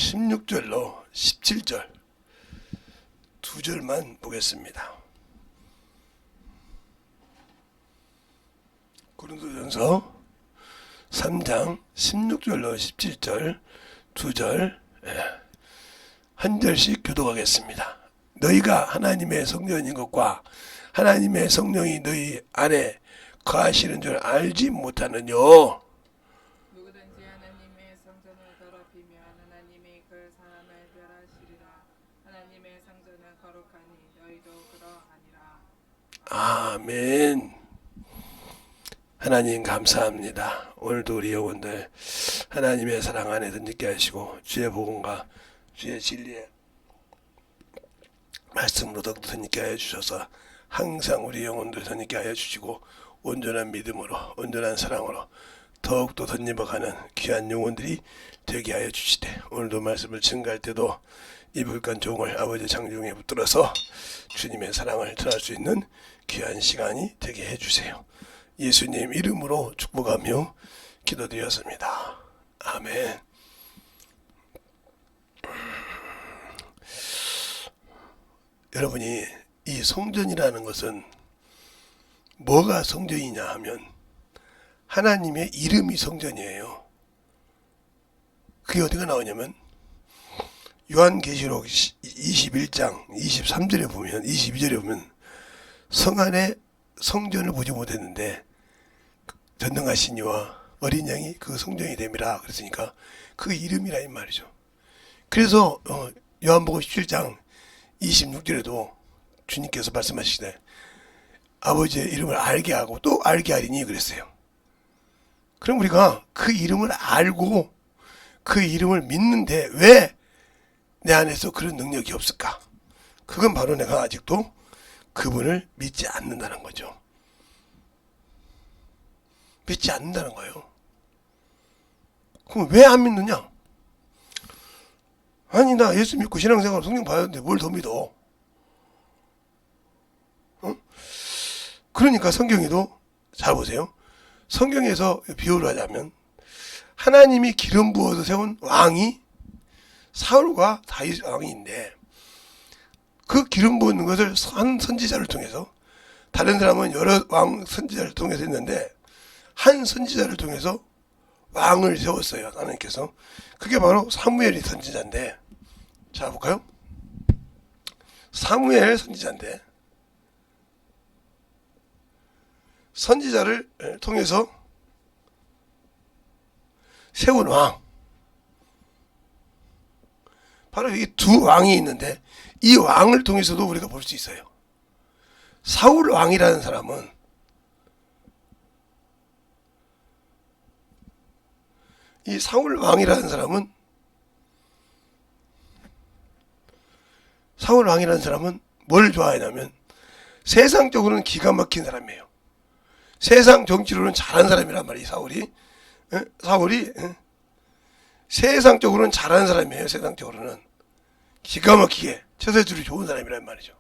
16절로 17절 두 절만 보겠습니다. 고린도전서 3장 16절로 17절 두 절 한 절씩 교독하겠습니다. 너희가 하나님의 성전인 것과 하나님의 성령이 너희 안에 거하시는 줄 알지 못하느뇨. 누구든지 하나님의 성전을 더럽히면 하나님이 그 사람을 멸하시리라. 하나님의 성전은 거룩하니 너희도 그러하니라. 아멘. 하나님 감사합니다. 오늘도 우리 영혼들 하나님의 사랑 안에 든있게 하시고 주의 복음과 주의 진리의 말씀으로 더욱 든있게 하여 주셔서 항상 우리 영혼들 든있게 하여 주시고 온전한 믿음으로 온전한 사랑으로 더욱더 덧입어가는 귀한 영혼들이 되게 하여 주시되, 오늘도 말씀을 증거할 때도 이 불간 종을 아버지 장중에 붙들어서 주님의 사랑을 전할 수 있는 귀한 시간이 되게 해주세요. 예수님 이름으로 축복하며 기도드렸습니다. 아멘. 여러분이 이 성전이라는 것은 뭐가 성전이냐 하면 하나님의 이름이 성전이에요. 그게 어디가 나오냐면 요한계시록 21장 23절에 보면 22절에 보면 성 안에 성전을 보지 못했는데 전능하신 이와 어린 양이 그 성전이 됨이라 그랬으니까 그 이름이라 이 말이죠. 그래서 요한복음 17장 26절에도 주님께서 말씀하시되 아버지의 이름을 알게 하고 또 알게 하리니 그랬어요. 그럼 우리가 그 이름을 알고 그 이름을 믿는데 왜 내 안에서 그런 능력이 없을까? 그건 바로 내가 아직도 그분을 믿지 않는다는 거죠. 믿지 않는다는 거예요. 그럼 왜 안 믿느냐? 아니 나 예수 믿고 신앙생활 성경 받았는데 뭘 더 믿어? 그러니까 성경에도 잘 보세요. 성경에서 비유를 하자면 하나님이 기름 부어서 세운 왕이 사울과 다윗 왕인데 그 기름 부은 것을 한 선지자를 통해서, 다른 사람은 여러 왕 선지자를 통해서 했는데 한 선지자를 통해서 왕을 세웠어요. 하나님께서. 그게 바로 사무엘이 선지자인데, 자 볼까요? 사무엘 선지자인데 선지자를 통해서 세운 왕, 바로 이 두 왕이 있는데 이 왕을 통해서도 우리가 볼 수 있어요. 사울 왕이라는 사람은 이 사울 왕이라는 사람은 뭘 좋아하냐면 세상적으로는 기가 막힌 사람이에요. 세상 정치로는 잘한 사람이란 말이에요. 사울이 세상적으로는 잘하는 사람이에요. 세상적으로는 기가 막히게 처세술이 좋은 사람이란 말이죠.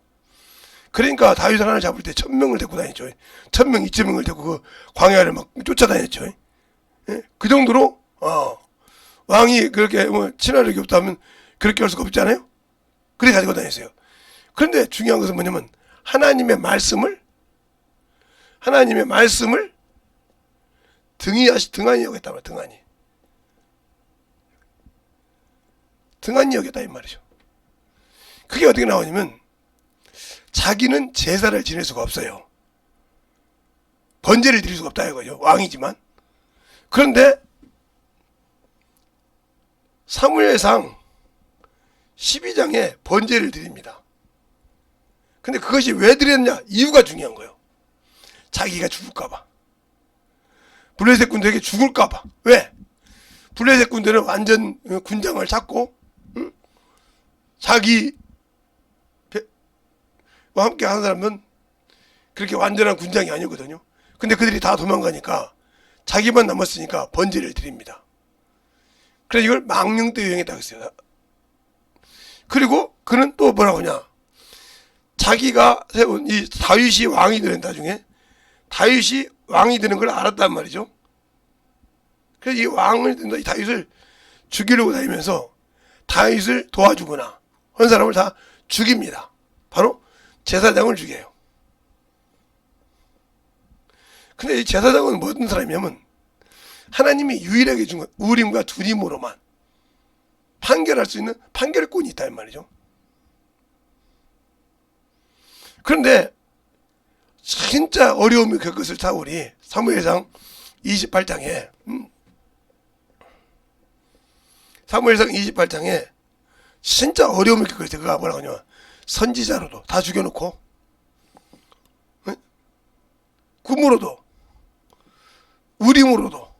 그러니까 다윗 하나를 잡을 때 1000명을 데리고 다녔죠. 1000명, 2000명을 데리고 그 광야를 막 쫓아다녔죠. 그 정도로 왕이 그렇게 뭐 친화력이 없다면 그렇게 할 수가 없잖아요. 그래 가지고 다녔어요. 그런데 중요한 것은 뭐냐면 하나님의 말씀을 등한히 여겼다 말이에요. 등한히 여겼다 이 말이죠. 그게 어떻게 나오냐면 자기는 제사를 지낼 수가 없어요. 번제를 드릴 수가 없다 이거죠. 왕이지만. 그런데 사무엘상 12장에 번제를 드립니다. 근데 그것이 왜 드렸냐? 이유가 중요한 거예요. 자기가 죽을까봐. 블레셋 군대에게 죽을까봐. 왜? 블레셋 군대는 완전 군장을 잡고 자기와 함께 하는 사람은 그렇게 완전한 군장이 아니거든요. 근데 그들이 다 도망가니까 자기만 남았으니까 번제를 드립니다. 그래서 이걸 망령 때 유행했다고 했어요. 그리고 그는 또 뭐라고 하냐? 자기가 세운 이 다윗이 왕이 되는 나중에 다윗이 왕이 되는 걸 알았단 말이죠. 그래서 이 왕을 된다 이 다윗을 죽이려고 다니면서 다윗을 도와주거나 한 사람을 다 죽입니다. 바로 제사장을 죽여요. 근데 이 제사장은 어떤 사람이냐면 하나님이 유일하게 준 우림과 두림으로만 판결할 수 있는 판결권이 있다는 말이죠. 그런데 진짜 어려움을 겪었을 사울이 사무엘상 28장에 사무엘상 28장에 진짜 어려움을 겪을 때 그가 뭐라고 하냐면 선지자로도 다 죽여놓고 꿈으로도 우림으로도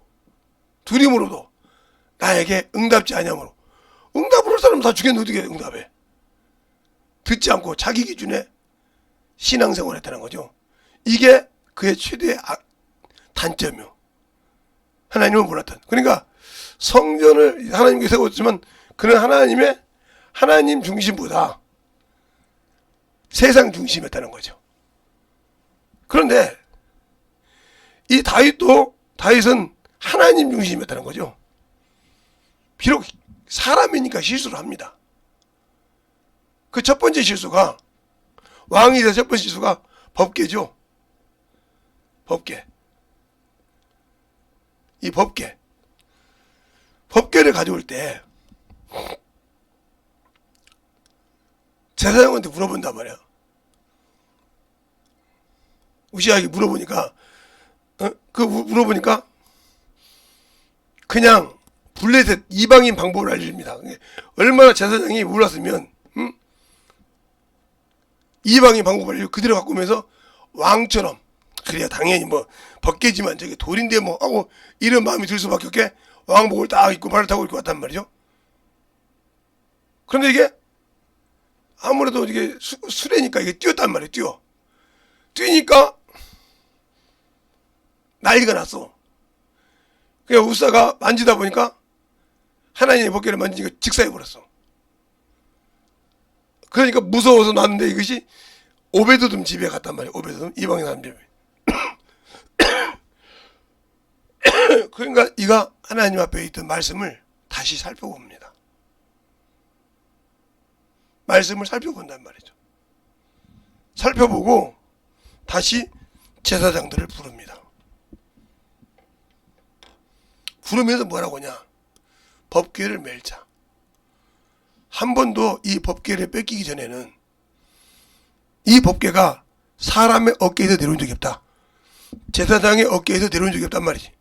두림으로도 나에게 응답지 아니하므로 응답을 할 사람은 다 죽였는데 어떻게 응답해? 듣지 않고 자기 기준에 신앙생활을 했다는 거죠. 이게 그의 최대의 단점이요. 하나님을 몰랐던. 그러니까 성전을 하나님께 세웠지만 그는 하나님 중심보다 세상 중심이었다는 거죠. 그런데 이 다윗은 하나님 중심이었다는 거죠. 비록 사람이니까 실수를 합니다. 그 첫 번째 실수가 왕이 돼서 첫 번째 실수가 법궤죠. 법궤. 이 법궤를 가져올 때 제사장한테 물어본단 말이야. 우시아에게 물어보니까 물어보니까 그냥 블레셋 이방인 방법을 알려줍니다. 얼마나 제사장이 몰랐으면 이방인 방법을 알려 그대로 갖고 오면서 왕처럼 그래야 당연히 뭐 벗개지만 저게 돌인데 뭐 하고 이런 마음이 들 수밖에 없게 왕복을 딱 입고 말을 타고 입고 왔단 말이죠. 그런데 이게 아무래도 이게 수레니까 이게 뛰었단 말이에요. 뛰니까 난리가 났어. 그냥 우사가 만지다 보니까 하나님의 법궤를 만지니까 직사해버렸어. 그러니까 무서워서 놨는데 이것이 오베드돔 집에 갔단 말이에요. 오베드돔 이방인 사람 집에. 그러니까 이가 하나님 앞에 있던 말씀을 다시 살펴봅니다. 말씀을 살펴본단 말이죠. 살펴보고 다시 제사장들을 부릅니다. 부르면서 뭐라고 하냐. 법궤를 멜자. 한 번도 이 법궤를 뺏기기 전에는 이 법궤가 사람의 어깨에서 내려온 적이 없다. 제사장의 어깨에서 내려온 적이 없단 말이지.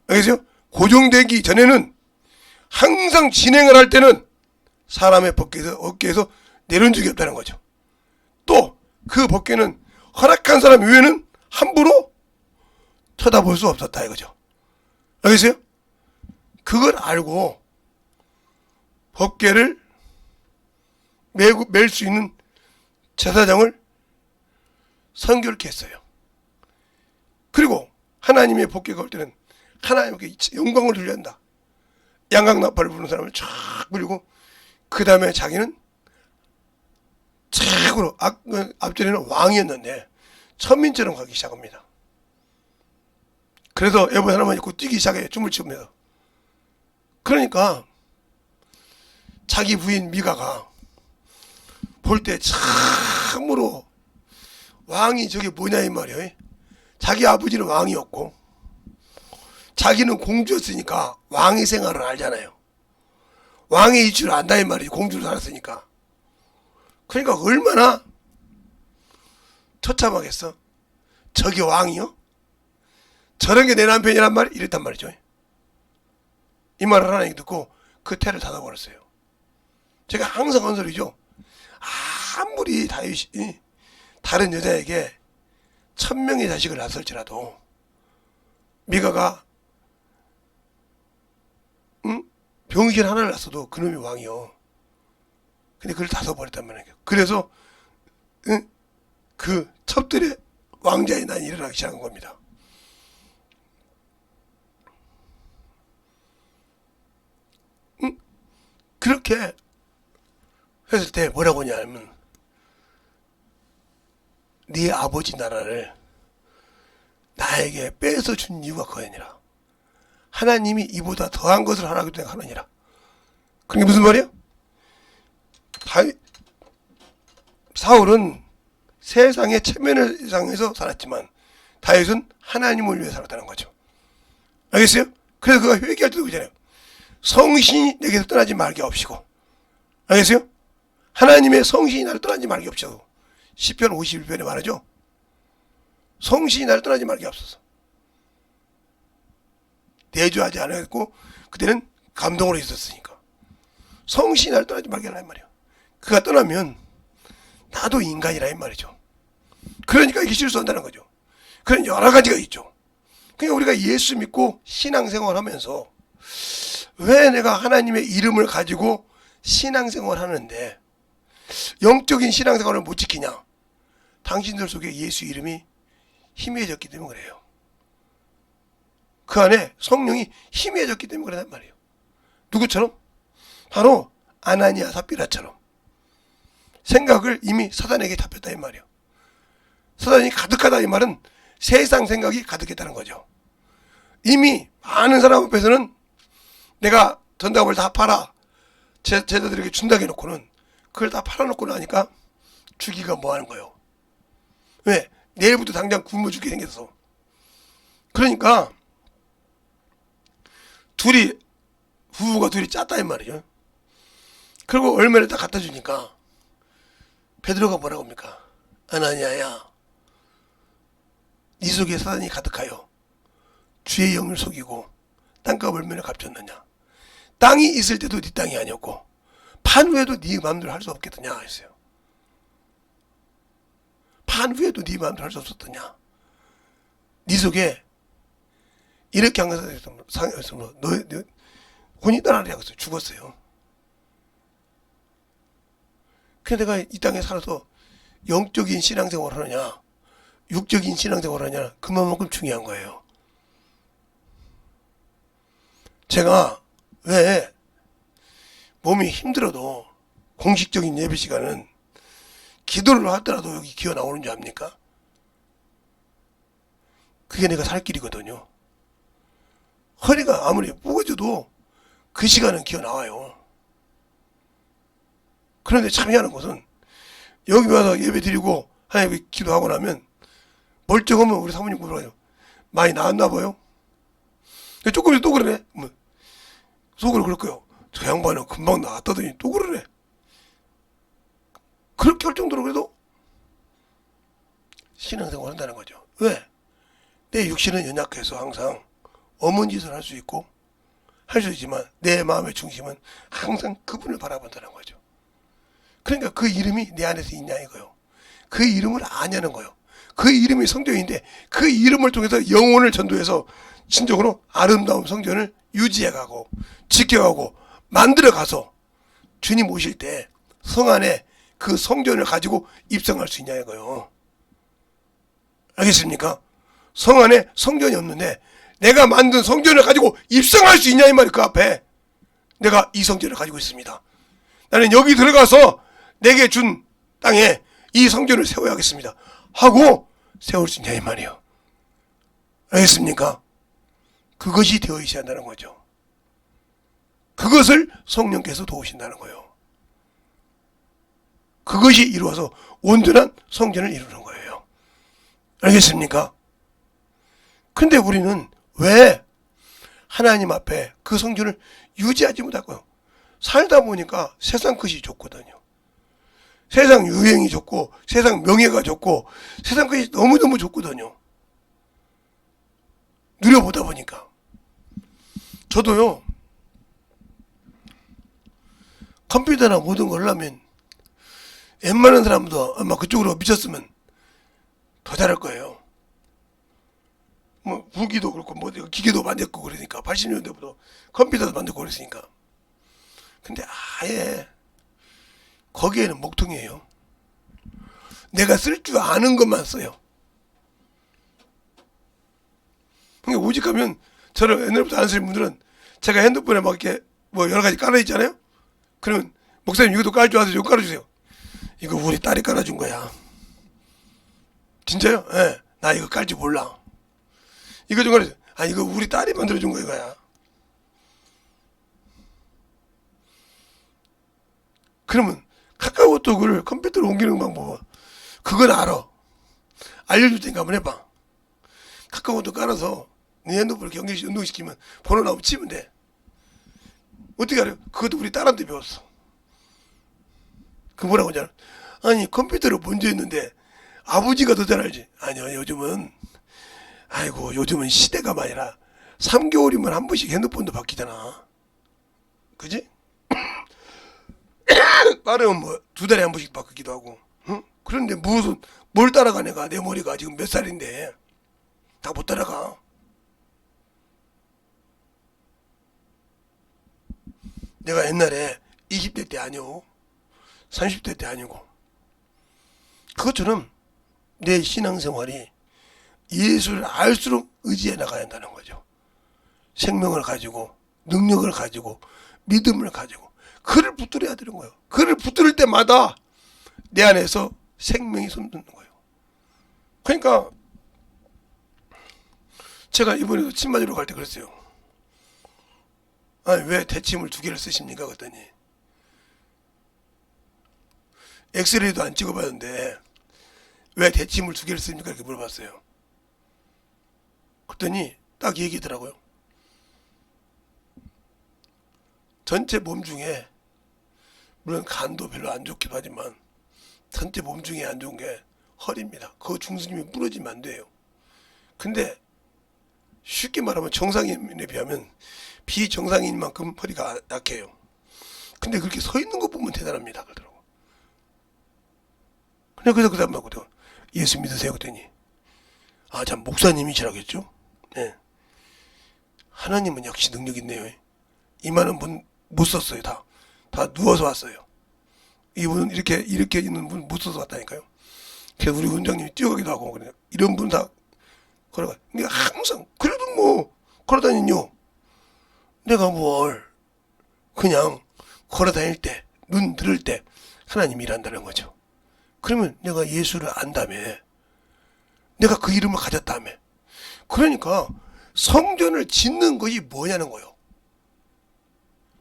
알겠어요? 고정되기 전에는 항상 진행을 할 때는 사람의 어깨에서 내려온 적이 없다는 거죠. 또 그 법궤는 허락한 사람 외에는 함부로 쳐다볼 수 없었다 이거죠. 알겠어요? 그걸 알고 법궤를 멜 수 있는 제사장을 선결케 했어요. 그리고 하나님의 법궤가 올 때는 하나님께 영광을 돌려야 한다. 양강나팔을 부르는 사람을 쫙 불리고 그 다음에 자기는 최고로 앞전에는 왕이었는데 천민처럼 가기 시작합니다. 그래서 에봇 하나만 입고 뛰기 시작해요. 춤을 추면서. 그러니까 자기 부인 미가가 볼 때 참으로 왕이 저게 뭐냐 이 말이에요. 자기 아버지는 왕이었고 자기는 공주였으니까 왕의 생활을 알잖아요. 왕의 이치를 안다 이 말이에요. 공주를 살았으니까. 그러니까 얼마나 처참하겠어. 저게 왕이요? 저런 게 내 남편이란 말이 이랬단 말이죠. 이 말을 하나님 듣고 그 태를 닫아버렸어요. 제가 항상 한 소리죠. 아무리 다윗이 다른 여자에게 1000명의 자식을 낳았을지라도 미가가 병신 하나를 낳았어도 그놈이 왕이요. 근데 그걸 닫아버렸단 말이에요. 그래서 그 첩들의 왕자의 난이 일어나기 시작한 겁니다. 그렇게 했을 때 뭐라고 하냐면 네 아버지 나라를 나에게 뺏어 준 이유가 그거니라. 하나님이 이보다 더한 것을 하라고 하느니라. 그게 무슨 말이야? 사울은 세상의 체면을 상에서 살았지만 다윗은 하나님을 위해 살았다는 거죠. 알겠어요? 그래서 그가 회개할 때도 그러잖아요. 성신이 내게서 떠나지 말게 없이고. 알겠어요? 하나님의 성신이 나를 떠나지 말게 없이고. 시편 51편에 말하죠. 성신이 나를 떠나지 말게 없어서. 내주하지 않았고 그때는 감동으로 있었으니까. 성신이 나를 떠나지 말게 하란 말이에요. 그가 떠나면 나도 인간이라 이 말이죠. 그러니까 이게 실수한다는 거죠. 그런 여러 가지가 있죠. 그러니까 우리가 예수 믿고 신앙생활 하면서 왜 내가 하나님의 이름을 가지고 신앙생활 하는데 영적인 신앙생활을 못 지키냐? 당신들 속에 예수 이름이 희미해졌기 때문에 그래요. 그 안에 성령이 희미해졌기 때문에 그러단 말이에요. 누구처럼? 바로 아나니아 삽비라처럼 생각을 이미 사단에게 잡혔다 이 말이에요. 사단이 가득하다 이 말은 세상 생각이 가득했다는 거죠. 이미 많은 사람 앞에서는 내가 전답을 다 팔아 제자들에게 준다고 해놓고는 그걸 다 팔아놓고 나니까 주기가 뭐 하는 거예요. 왜? 내일부터 당장 굶어 죽게 생겼어. 그러니까 부부가 둘이 짰다 이 말이죠. 그리고 얼마를 다 갖다 주니까 베드로가 뭐라고 합니까? 아나니아야, 네 속에 사단이 가득하여 주의 영을 속이고 땅값 얼마나 갚혔느냐. 땅이 있을 때도 네 땅이 아니었고 판 후에도 네 마음대로 할 수 없겠느냐 했어요. 판 후에도 네 마음대로 할 수 없었더냐. 네 속에 이렇게 한 것에 상해서 너 혼이 떠나려고 했어요. 죽었어요. 그래서 내가 이 땅에 살아서 영적인 신앙생활을 하느냐 육적인 신앙생활을 하느냐 그만큼 중요한 거예요. 제가 왜 몸이 힘들어도 공식적인 예배 시간은 기도를 하더라도 여기 기어 나오는 줄 압니까? 그게 내가 살 길이거든요. 허리가 아무리 무거워져도 그 시간은 기어 나와요. 그런데 참 희한한 것은 여기 와서 예배 드리고 하나님 기도하고 나면 멀쩡하면 우리 사모님 물어봐요. 많이 나았나 봐요? 조금 있으면 또 그러네. 속으로 그럴 거예요. 저 양반은 금방 나았다더니 또 그러네. 그렇게 할 정도로 그래도 신앙생활 한다는 거죠. 왜? 내 육신은 연약해서 항상 엄한 짓을 할 수 있고 할 수 있지만 내 마음의 중심은 항상 그분을 바라본다는 거죠. 그러니까 그 이름이 내 안에서 있냐 이거요. 그 이름을 아냐는 거요. 그 이름이 성전인데 그 이름을 통해서 영혼을 전도해서 진정으로 아름다운 성전을 유지해가고 지켜가고 만들어가서 주님 오실 때 성 안에 그 성전을 가지고 입성할 수 있냐 이거요. 알겠습니까? 성 안에 성전이 없는데 내가 만든 성전을 가지고 입성할 수 있냐 이 말이 그 앞에 내가 이 성전을 가지고 있습니다. 나는 여기 들어가서 내게 준 땅에 이 성전을 세워야겠습니다. 하고 세울 수 있냐 이 말이에요. 알겠습니까? 그것이 되어 있어야 한다는 거죠. 그것을 성령께서 도우신다는 거예요. 그것이 이루어서 온전한 성전을 이루는 거예요. 알겠습니까? 근데 우리는 왜 하나님 앞에 그 성전을 유지하지 못할까요? 살다 보니까 세상 것이 좋거든요. 세상 유행이 좋고 세상 명예가 좋고 세상 것이 너무너무 좋거든요. 누려보다 보니까. 저도요. 컴퓨터나 모든 걸 하려면 웬만한 사람도 아마 그쪽으로 미쳤으면 더 잘할 거예요. 뭐 무기도 그렇고 뭐 기계도 만들고 그러니까 80년대부터 컴퓨터도 만들고 그랬으니까. 근데 아예 거기에는 목통이에요. 내가 쓸 줄 아는 것만 써요. 그러니까 오직하면 저를 옛날부터 안 쓰는 분들은 제가 핸드폰에 막 이렇게 뭐 여러 가지 깔아 있잖아요. 그러면 목사님 이것도 깔 줄 아세요? 이거 깔아주세요. 이거 우리 딸이 깔아준 거야. 진짜요? 예. 네. 나 이거 깔 줄 몰라. 이거 좀 깔아주세요. 아 이거 우리 딸이 만들어준 거 이거야. 그러면 카카오톡을 컴퓨터로 옮기는 방법은 그건 알아. 알려줄 테니까 한번 해봐. 카카오톡 깔아서 네 핸드폰을 연동시키면 번호 나오면 치면 돼. 어떻게 알아요? 그것도 우리 딸한테 배웠어. 그 뭐라고 하잖아. 아니 컴퓨터를 먼저 했는데 아버지가 더 잘 알지. 아니요 요즘은 시대가 아니라 3개월이면 한 번씩 핸드폰도 바뀌잖아. 그지? 빠르면 뭐 2달에 한 번씩 바뀌기도 하고. 응? 그런데 무슨 뭘 따라가. 내가 내 머리가 지금 몇 살인데 다 못 따라가. 내가 옛날에 20대 때 아니오 30대 때 아니고 그것처럼 내 신앙생활이 예수를 알수록 의지해 나가야 한다는 거죠. 생명을 가지고 능력을 가지고 믿음을 가지고 그를 붙들어야 되는 거예요. 그를 붙들 때마다 내 안에서 생명이 솟는 거예요. 그러니까 제가 이번에도 침 맞으러 갈 때 그랬어요. 아니 왜 대침을 2개를 쓰십니까? 그랬더니 엑스레이도 안 찍어봤는데 왜 대침을 2개를 씁니까? 이렇게 물어봤어요. 그랬더니 딱 얘기더라고요. 전체 몸 중에 물론 간도 별로 안 좋기도 하지만 전체 몸 중에 안 좋은 게 허리입니다. 그 중심이 부러지면 안 돼요. 근데 쉽게 말하면 정상인에 비하면 비정상인만큼 허리가 약해요. 근데 그렇게 서 있는 거 보면 대단합니다. 그러더라고. 그래서 그 사람하고 예수 믿으세요? 그랬더니 참 목사님이시라겠죠? 네. 하나님은 역시 능력 있네요. 이만한 분 못 썼어요. 다 누워서 왔어요. 이분은 이렇게 있는 분 못 써서 왔다니까요. 그래서 우리 원장님이 뛰어가기도 하고 그래요. 이런 분 다 걸어가. 내가 항상 그래도 뭐 걸어다니뇨. 내가 뭘 그냥 걸어다닐 때 눈 들을 때 하나님이 일한다는 거죠. 그러면 내가 예수를 안다며. 내가 그 이름을 가졌다며. 그러니까 성전을 짓는 것이 뭐냐는 거예요.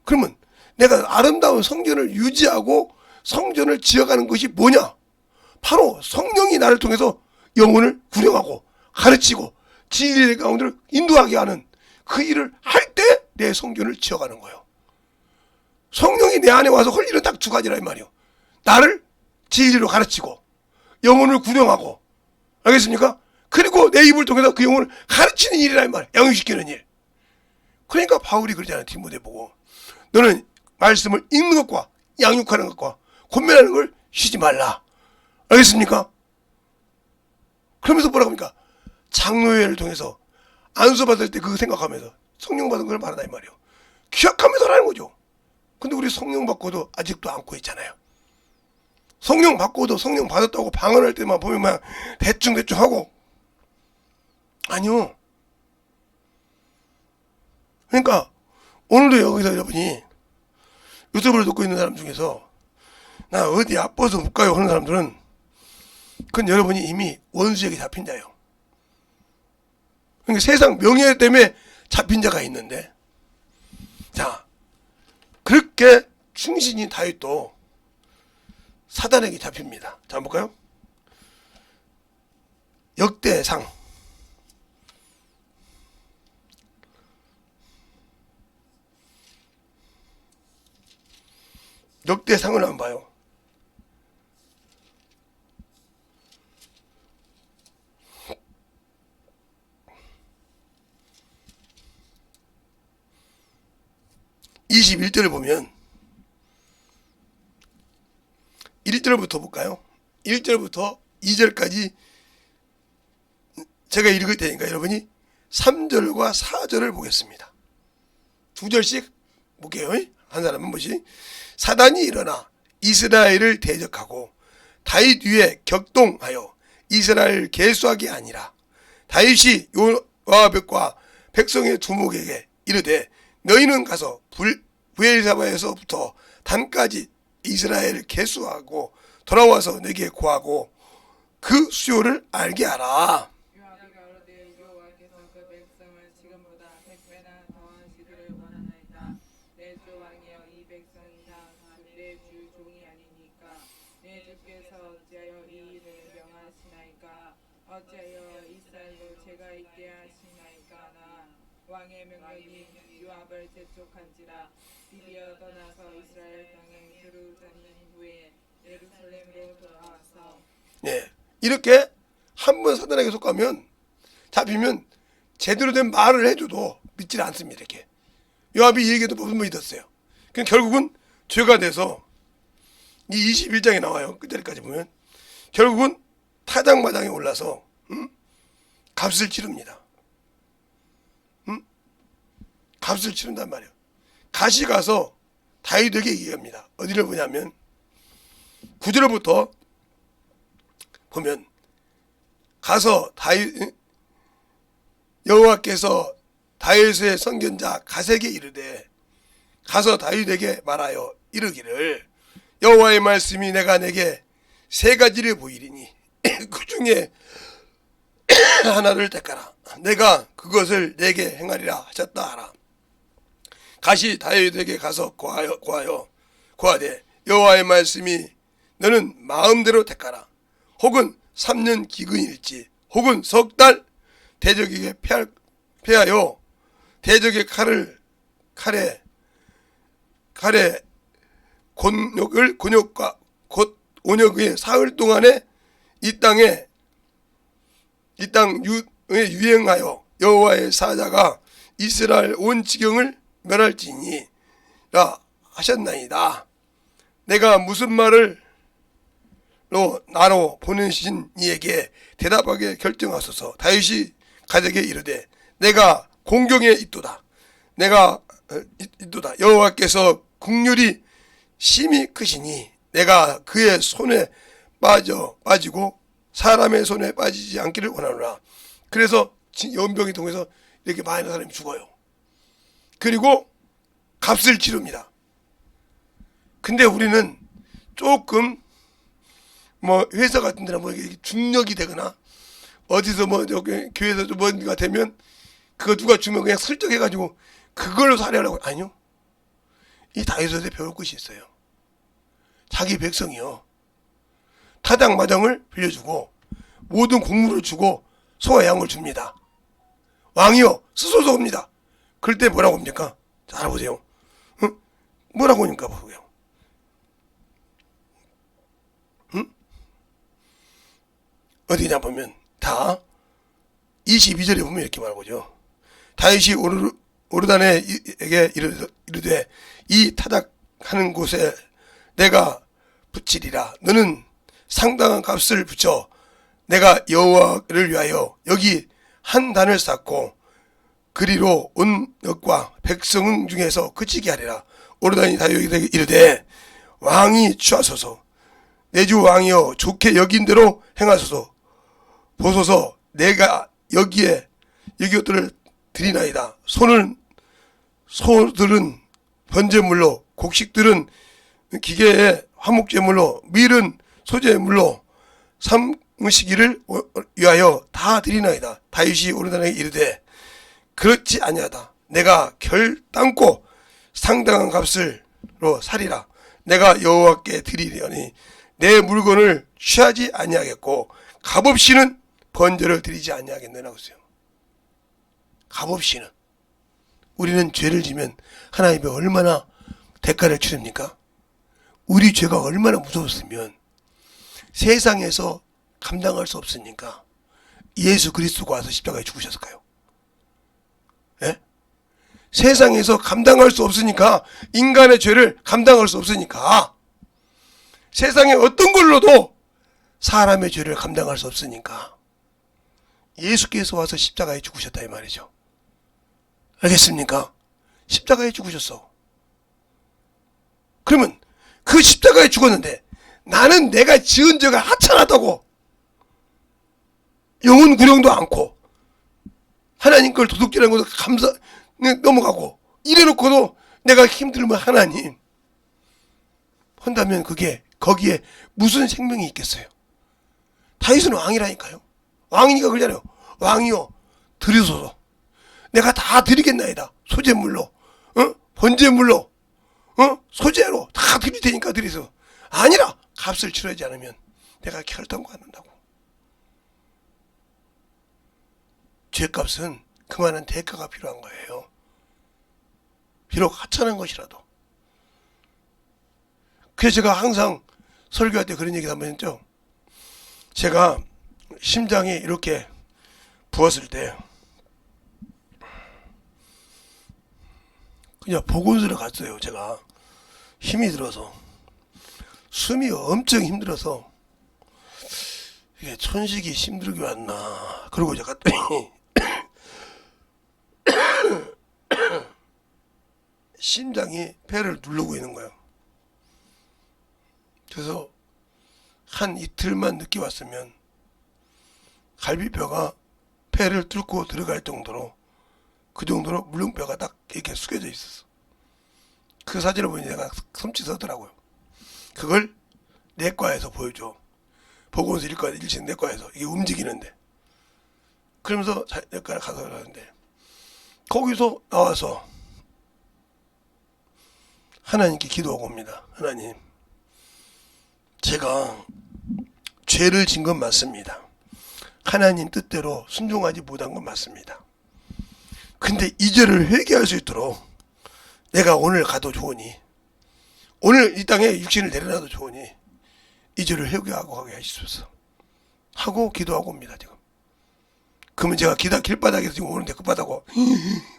그러면 내가 아름다운 성전을 유지하고 성전을 지어가는 것이 뭐냐? 바로 성령이 나를 통해서 영혼을 구령하고 가르치고 진리의 가운데를 인도하게 하는 그 일을 할 때 내 성전을 지어가는 거예요. 성령이 내 안에 와서 할 일은 딱 2가지라 이 말이에요. 나를 진리로 가르치고 영혼을 구령하고, 알겠습니까? 그리고 내 입을 통해서 그 영혼을 가르치는 일이라 이 말이에요. 양육시키는 일. 그러니까 바울이 그러잖아요. 디모데 보고 너는 말씀을 읽는 것과 양육하는 것과 권면하는 걸 쉬지 말라. 알겠습니까? 그러면서 뭐라고 합니까? 장로회를 통해서 안수 받을 때 그거 생각하면서 성령 받은 걸 말한다 이 말이에요. 기약하면서 하는 거죠. 근데 우리 성령 받고도 아직도 안고 있잖아요. 성령 받고도 성령 받았다고 방언할 때만 보면 막 대충 하고. 아니요. 그러니까 오늘도 여기서 여러분이 유튜브를 듣고 있는 사람 중에서 나 어디 아파서 못 가요 하는 사람들은 그건 여러분이 이미 원수에게 잡힌 자예요. 그러니까 세상 명예 때문에 잡힌 자가 있는데, 자 그렇게 충신인 다윗도 사단에게 잡힙니다. 자 한번 볼까요? 역대상 역대상을 한번 봐요. (21절을) 보면 1절부터 볼까요? 1절부터 2절까지 제가 읽을 테니까 여러분이 3절과 4절을 보겠습니다. 2절씩 볼게요. 한 사람 한 번씩. 사단이 일어나 이스라엘을 대적하고 다윗 위에 격동하여 이스라엘을 계수하게 아니라 다윗이 요압과 백성의 두목에게 이르되 너희는 가서 브엘사바에서부터 단까지 이스라엘을 계수하고 돌아와서 내게 구하고 그 수요를 알게 하라. 요압이 가로되 여호와께서 그 백성을 지금보다 100배나 더하시기를 원하나이다. 내 주 왕이여 이 백성이 다 내 주 종이 아니니까 내 주께서 어찌하여 이 일을 명하시나이까? 어찌하여 이스라엘로 죄가 있게 하시나이까? 나 왕의 명령이 요압을 재촉한지라. 드디어 떠나서 이스라엘 땅에 두루다닌 후에 예루살렘으로 돌아와서 예, 이렇게 한 번 사단에게 속하면 잡히면 제대로 된 말을 해줘도 믿질 않습니다. 이렇게 요압이 이 얘기도 무슨 믿었어요. 그럼 결국은 죄가 돼서 이 21장에 나와요. 끝자리까지 보면 결국은 타작마당에 올라서 값을 치릅니다. 값을 치른단 말이에요. 다시 가서 다윗에게 얘기합니다. 어디를 보냐면 9절부터 보면 가서 다윗 여호와께서 다윗의 선견자 가세에게 이르되 가서 다윗에게 말하여 이르기를 여호와의 말씀이 내가 내게 세 가지를 보이리니 그 중에 하나를 택하라. 내가 그것을 내게 행하리라 하셨다 하라. 가시 다윗에게 가서 고하되 여호와의 말씀이 너는 마음대로 택하라. 혹은 3년 기근일지 혹은 석 달 대적에게 패하여 대적의 칼에 곤욕과 곧 온역의 사흘 동안에 이 땅에 유행하여 여호와의 사자가 이스라엘 온 지경을 멸할지니라 하셨나이다. 내가 무슨 말을 나로 보내신 이에게 대답하게 결정하소서. 다윗이 가세에게 이르되 내가 공경에 있도다. 여호와께서 국률이 심히 크시니 내가 그의 손에 빠지고 사람의 손에 빠지지 않기를 원하노라. 그래서 연병이 통해서 이렇게 많은 사람이 죽어요. 그리고 값을 치릅니다. 근데 우리는 조금 회사 같은 데나 중력이 되거나 어디서 여기 교회에서 뭔가 되면 그거 누가 주면 그냥 슬쩍 해가지고 그걸로 살해하려고. 아니요. 이 다윗에게 배울 것이 있어요. 자기 백성이요. 타작마당을 빌려주고 모든 곡물을 주고 소와 양을 줍니다. 왕이요 스스로 옵니다. 그럴 때 뭐라고 합니까? 자, 알아보세요. 뭐라고 하니까 보세요. 어디냐 보면 다 22절에 보면 이렇게 말하고죠. 다윗이 오르단에게 이르되 이 타작하는 곳에 내가 붙이리라. 너는 상당한 값을 붙여 내가 여호와를 위하여 여기 한 단을 쌓고 그리로 온 역과 백성 중에서 그치게 하리라. 오르단이 다윗에게 이르되 왕이 취하소서. 내 주 왕이여 좋게 여긴 대로 행하소서. 보소서 내가 여기에 것들을 드리나이다. 소들은 번제물로 곡식들은 기계의 화목제물로 밀은 소제물로 삼으시기를 위하여 다 드리나이다. 다윗이 오르단에게 이르되 그렇지 아니하다. 내가 결단코 상당한 값으로 사리라. 내가 여호와께 드리려니 내 물건을 취하지 아니하겠고 값없이는 번제를 드리지 아니하겠느냐고 했어요. 값없이는. 우리는 죄를 지면 하나님이 얼마나 대가를 치릅니까? 우리 죄가 얼마나 무서웠으면 세상에서 감당할 수 없으니까 예수 그리스도가 와서 십자가에 죽으셨을까요? 예? 세상에서 감당할 수 없으니까, 인간의 죄를 감당할 수 없으니까, 세상에 어떤 걸로도 사람의 죄를 감당할 수 없으니까 예수께서 와서 십자가에 죽으셨다 이 말이죠. 알겠습니까? 십자가에 죽으셨어. 그러면 그 십자가에 죽었는데 나는 내가 지은 죄가 하찮았다고 영혼 구령도 않고 하나님 걸 도둑질한 것도 넘어가고 이래놓고도 내가 힘들면 하나님 한다면 그게 거기에 무슨 생명이 있겠어요? 다윗은 왕이라니까요. 왕이니까 그러잖아요. 왕이요 드리소서. 내가 다 드리겠나이다. 소제물로, 번제물로, 소제로 다 드릴 테니까 드리소. 아니라 값을 치르지 않으면 내가 결단받는다고. 죄값은 그만한 대가가 필요한 거예요. 비록 하찮은 것이라도. 그래서 제가 항상 설교할 때 그런 얘기 한번 했죠. 제가 심장이 이렇게 부었을 때 그냥 보건소를 갔어요. 제가 힘이 들어서 숨이 엄청 힘들어서 이게 천식이 힘들게 왔나. 그러고 제가 갔더니 심장이 배를 누르고 있는 거예요. 그래서 한 이틀만 늦게 왔으면 갈비뼈가 폐를 뚫고 들어갈 정도로, 그 정도로 물렁뼈가 딱 이렇게 숙여져 있었어. 그 사진을 보니 내가 섬찟 서더라고요. 그걸 내과에서 보여줘. 보건소 1과 내과에서 이게 움직이는데. 그러면서 내과를 가서 그러는데 거기서 나와서 하나님께 기도하고 옵니다. 하나님, 제가 죄를 진 건 맞습니다. 하나님 뜻대로 순종하지 못한 건 맞습니다. 근데 이 죄를 회개할 수 있도록 내가 오늘 가도 좋으니, 오늘 이 땅에 육신을 내려놔도 좋으니 이 죄를 회개하고 가게 하시소서 하고 기도하고 옵니다. 지금. 그러면 제가 길바닥에서 지금 오는데 급하다고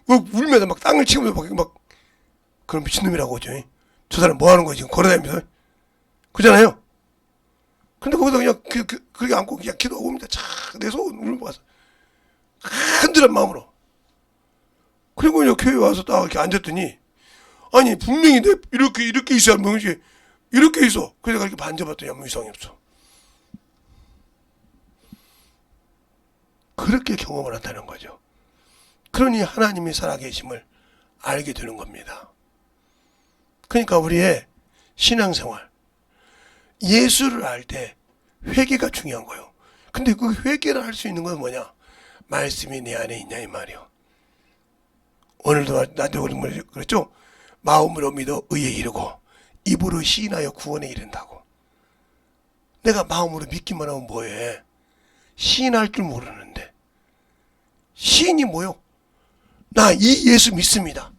울면서 막 땅을 치면서 막 그런 미친놈이라고 하죠. 저 사람 뭐 하는 거야 지금 걸어다니면서. 그잖아요. 근데 거기서 그냥 그렇게 안고 그냥 기도하고 옵니다. 내 속은 울고 와서 흔들한 마음으로. 그리고 이제 교회 와서 딱 이렇게 앉았더니, 아니 분명히 내 이렇게 있어야 하는 게 이렇게 있어. 그래서 이렇게 만져봤더니 아무 이상이 없어. 그렇게 경험을 한다는 거죠. 그러니 하나님이 살아계심을 알게 되는 겁니다. 그러니까 우리의 신앙생활, 예수를 알 때 회개가 중요한 거예요. 근데 그 회개를 할 수 있는 건 뭐냐? 말씀이 내 안에 있냐 이 말이요. 오늘도 나한테 그랬죠? 마음으로 믿어 의에 이르고 입으로 시인하여 구원에 이른다고. 내가 마음으로 믿기만 하면 뭐해? 시인할 줄 모르는데. 시인이 뭐요? 나 이 예수 믿습니다.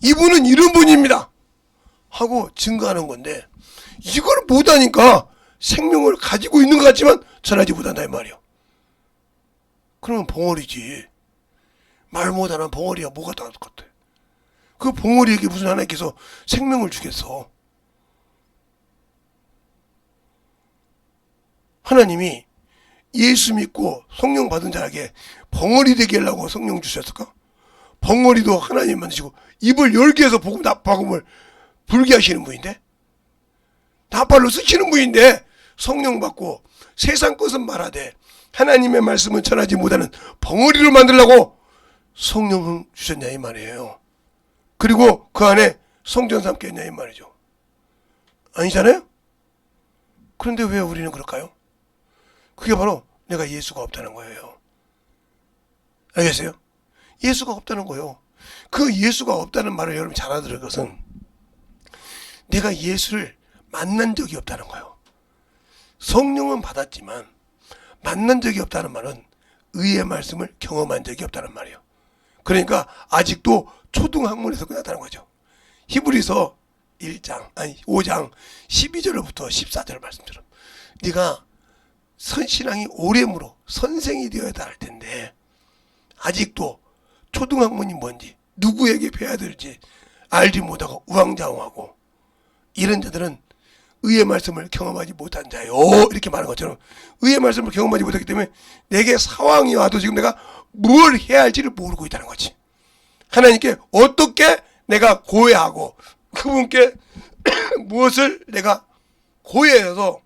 이분은 이런 분입니다. 하고 증거하는 건데, 이걸 못하니까 생명을 가지고 있는 것 같지만 전하지 못한다 이 말이요. 그러면 봉어리지. 말 못하는 봉어리가 뭐가 다를 것 같아. 그 봉어리에게 무슨 하나님께서 생명을 주겠어. 하나님이 예수 믿고 성령 받은 자에게 벙어리 되게 하려고 성령 주셨을까? 벙어리도 하나님 만드시고 입을 열게 해서 복음을 불게 하시는 분인데, 나팔로 쓰시는 분인데 성령 받고 세상 것은 말하되 하나님의 말씀은 전하지 못하는 벙어리로 만들려고 성령을 주셨냐 이 말이에요. 그리고 그 안에 성전 삼겠냐 이 말이죠. 아니잖아요? 그런데 왜 우리는 그럴까요? 그게 바로 내가 예수가 없다는 거예요. 알겠어요? 예수가 없다는 거예요. 그 예수가 없다는 말을 여러분 잘 알아들을 것은 내가 예수를 만난 적이 없다는 거예요. 성령은 받았지만 만난 적이 없다는 말은 의의 말씀을 경험한 적이 없다는 말이에요. 그러니까 아직도 초등학문에서 끝났다는 거죠. 히브리서 5장 12절부터 14절 말씀처럼 네가 신앙이 오래므로 선생이 되어야 할 텐데 아직도 초등학문이 뭔지 누구에게 배워야 될지 알지 못하고 우왕좌왕하고, 이런 자들은 의의 말씀을 경험하지 못한 자요 이렇게 말하는 것처럼 의의 말씀을 경험하지 못했기 때문에 내게 상황이 와도 지금 내가 뭘 해야 할지를 모르고 있다는 거지. 하나님께 어떻게 내가 고해하고 그분께 무엇을 내가 고해해서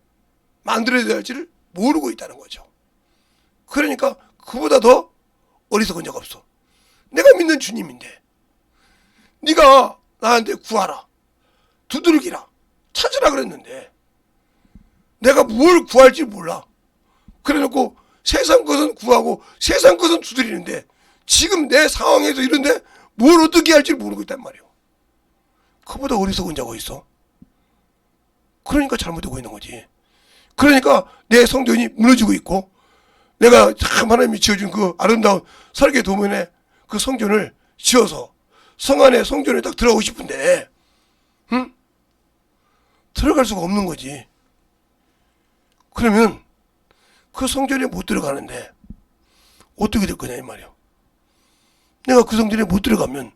만들어야 될지를 모르고 있다는 거죠. 그러니까 그보다 더 어리석은 적 없어. 내가 믿는 주님인데 네가 나한테 구하라, 두드리기라, 찾으라 그랬는데 내가 뭘 구할지 몰라. 그래놓고 세상 것은 구하고 세상 것은 두드리는데 지금 내 상황에서 이런데 뭘 어떻게 할지 모르고 있단 말이에요. 그보다 어리석은 자가 있어. 그러니까 잘못되고 있는 거지. 그러니까 내 성전이 무너지고 있고, 내가 참 하나님이 지어준 그 아름다운 설계 도면에 그 성전을 지어서 성 안에 성전에 딱 들어가고 싶은데, 응? 들어갈 수가 없는 거지. 그러면 그 성전에 못 들어가는데 어떻게 될 거냐 이 말이야. 내가 그 성전에 못 들어가면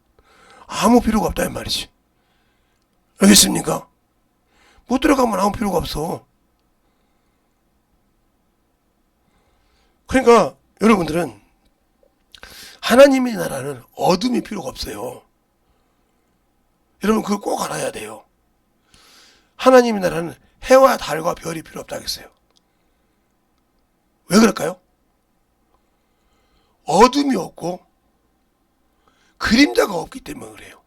아무 필요가 없다 이 말이지. 알겠습니까? 못 들어가면 아무 필요가 없어. 그러니까 여러분들은 하나님의 나라는 어둠이 필요가 없어요. 여러분 그걸 꼭 알아야 돼요. 하나님의 나라는 해와 달과 별이 필요 없다 하겠어요. 왜 그럴까요? 어둠이 없고 그림자가 없기 때문에 그래요.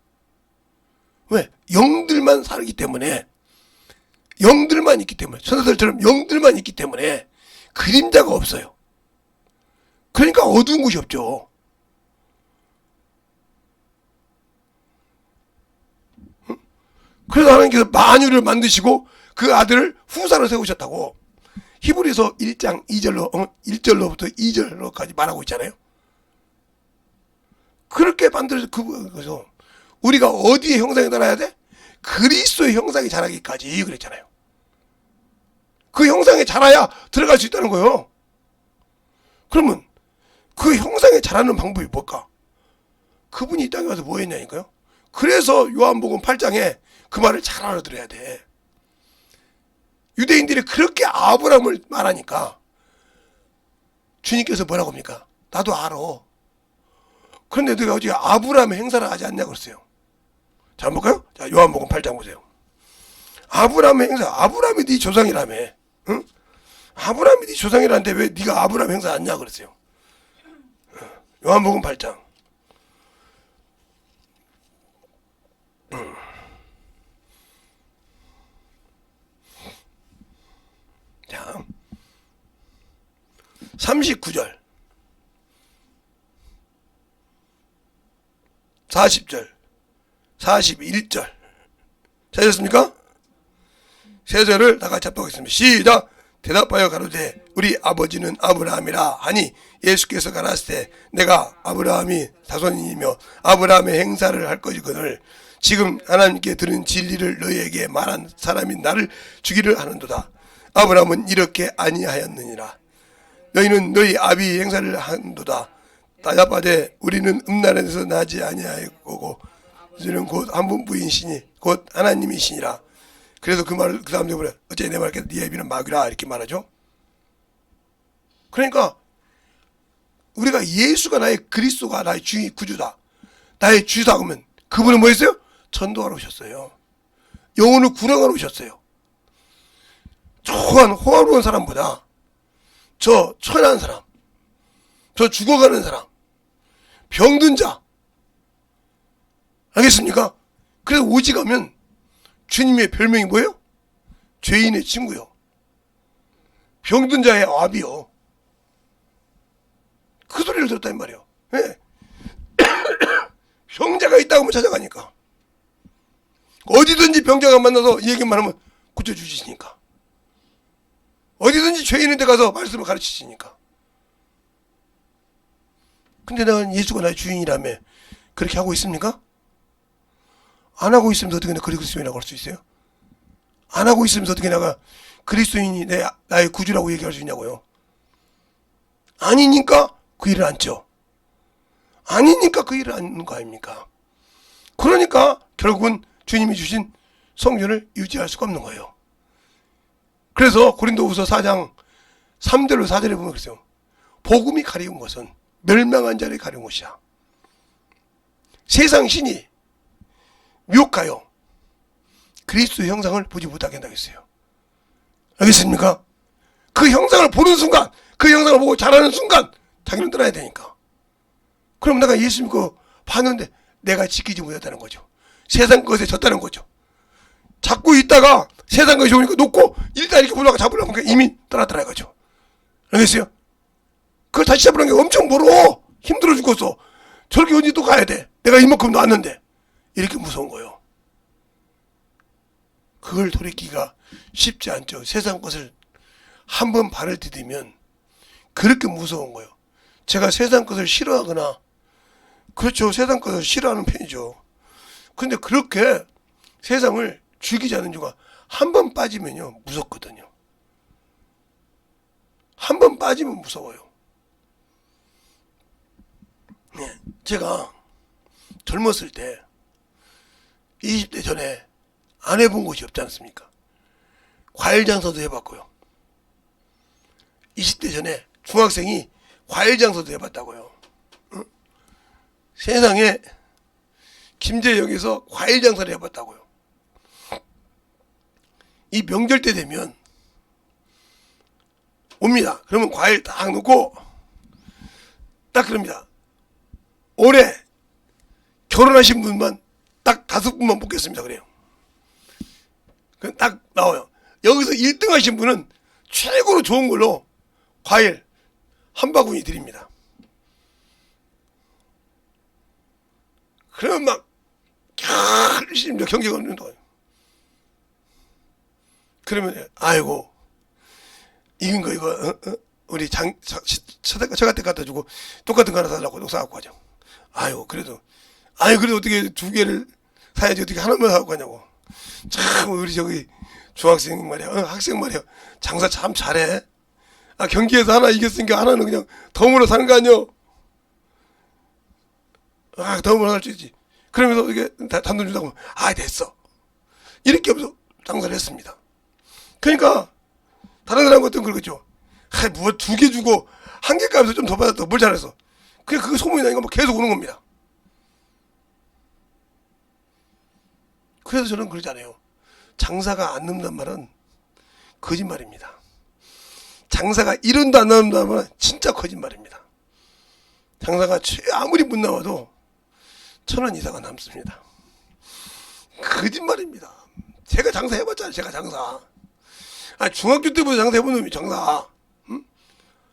왜? 영들만 살기 때문에, 영들만 있기 때문에, 천사들처럼 영들만 있기 때문에 그림자가 없어요. 그러니까 어두운 곳이 없죠. 그래서 하나님께서 만유를 만드시고 그 아들을 후사로 세우셨다고 히브리서 1장 2절로 1절로부터 2절로까지 말하고 있잖아요. 그렇게 만들어서 그래서 우리가 어디에 형상이 자라야 돼? 그리스도의 형상이 자라기까지 그랬잖아요. 그 형상에 자라야 들어갈 수 있다는 거예요. 그러면 그 형상에 자라는 방법이 뭘까? 그분이 이 땅에 와서 뭐 했냐니까요. 그래서 요한복음 8장에 그 말을 잘 알아들어야 돼. 유대인들이 그렇게 아브라함을 말하니까 주님께서 뭐라고 합니까? 나도 알아. 그런데 너가 어떻게 아브라함의 행사를 하지 않냐고 그랬어요. 자, 한번 볼까요? 자, 요한복음 8장 보세요. 아브라함의 행사, 아브라함이 네 조상이라며. 응? 아브라함이 네 조상이라는데 왜 네가 아브라함 행사 안 하냐 그랬어요. 요한복음 8장. 자, 39절, 40절, 41절. 찾으셨습니까? 세 절을 다 같이 합독하겠습니다. 시작! 대답하여 가로되 우리 아버지는 아브라함이라 하니 예수께서 가라사대 내가 아브라함이 자손이며 아브라함의 행사를 할 것이거늘 지금 하나님께 들은 진리를 너희에게 말한 사람이 나를 주기를 하는도다. 아브라함은 이렇게 아니하였느니라. 너희는 너희 아비의 행사를 한도다. 대답하되 우리는 음란에서 나지 아니하였고 이는 곧 한 분 부인이시니 곧 하나님이시니라. 그래서 그 말을 그 다음 절에 어째 내 말께서 네 애비는 마귀라 이렇게 말하죠. 그러니까 우리가 예수가 나의 그리스도가 나의 주인 구주다, 나의 주다 그러면 그분은 뭐 했어요? 전도하러 오셨어요. 영혼을 구원하러 오셨어요. 초한 호화로운 사람보다 저 천한 사람, 저 죽어가는 사람, 병든 자, 알겠습니까? 그래서 오직 가면 주님의 별명이 뭐예요? 죄인의 친구요, 병든 자의 아비요. 그 소리를 들었단 말이에요. 네. 병자가 있다고 하면 찾아가니까, 어디든지 병자가 만나서 이 얘기만 하면 고쳐주시니까, 어디든지 죄 있는 데 가서 말씀을 가르치시니까. 근데 나는 예수가 나의 주인이라며 그렇게 하고 있습니까? 안 하고 있으면 어떻게 내가 그리스도인이라고 할 수 있어요? 안 하고 있으면 어떻게 내가 그리스도인이 나의 구주라고 얘기할 수 있냐고요? 아니니까 그 일을 안 쳐. 아니니까 그 일을 안 하는 거 아닙니까? 그러니까 결국은 주님이 주신 성전을 유지할 수가 없는 거예요. 그래서 고린도후서 4장 3절로 4절에 보면 그랬어요. 복음이 가리운 것은 멸망한 자를 가리운 것이야. 세상 신이 미혹하여 그리스도의 형상을 보지 못하게 한다고 했어요. 알겠습니까? 그 형상을 보는 순간, 그 형상을 보고 잘하는 순간 자기는 떠나야 되니까. 그럼 내가 예수 믿고 봤는데 내가 지키지 못했다는 거죠. 세상 것에 졌다는 거죠. 잡고 있다가 세상 것이 오니까 놓고 일단 이렇게 보다가 잡으려면 이미 떠났더라 이거죠. 알겠어요? 그걸 다시 잡으려는 게 엄청 멀어. 힘들어 죽겠어. 저렇게 언제 또 가야 돼. 내가 이만큼 놨는데. 이렇게 무서운 거예요. 그걸 돌이키기가 쉽지 않죠. 세상 것을 한 번 발을 디디면 그렇게 무서운 거예요. 제가 세상 것을 싫어하거나, 그렇죠, 세상 것을 싫어하는 편이죠. 근데 그렇게 세상을 죽이지 않는 이유가 한 번 빠지면요 무섭거든요. 한 번 빠지면 무서워요. 네, 제가 젊었을 때 20대 전에 안 해본 것이 없지 않습니까? 과일 장사도 해봤고요. 20대 전에 중학생이 과일 장사도 해봤다고요. 응? 세상에 김제역에서 과일 장사를 해봤다고요. 이 명절 때 되면 옵니다. 그러면 과일 딱 넣고 딱 그럽니다. 올해 결혼하신 분만 딱 5분만 뽑겠습니다. 그래요. 딱 나와요. 여기서 1등 하신 분은 최고로 좋은 걸로 과일 한 바구니 드립니다. 그러면 막 열심히 경기가 없는 거예요. 그러면 아이고 이긴 거 이거 우리 저한테 갖다 주고 똑같은 거 하나 사려고 사갖고 가죠. 아이고 그래도 어떻게 2개를 사야지 어떻게 하나만 사갖고 가냐고. 참 우리 저기 중학생 말이야, 학생 말이야, 장사 참 잘해. 경기에서 하나 이겼으니까 하나는 그냥 덤으로 사는 거 아니여. 덤으로 살 수 있지. 그러면서 이게 단돈 준다고 하면 됐어. 이렇게 하면서 장사를 했습니다. 그러니까 다른 사람 같은 그러겠죠. 뭐 2개 주고 1개 값에서 좀 더 받았다. 뭘 잘했어. 그냥 그게 소문이 나니까 뭐 계속 오는 겁니다. 그래서 저는 그러잖아요. 장사가 안 넘는단 말은 거짓말입니다. 장사가 1원도 안 남는다는 말은 진짜 거짓말입니다. 장사가 아무리 못 나와도 1,000원 이상은 남습니다. 거짓말입니다. 제가 장사 해봤잖아요. 제가 장사. 중학교 때부터 장사 해본 놈이 장사. 응?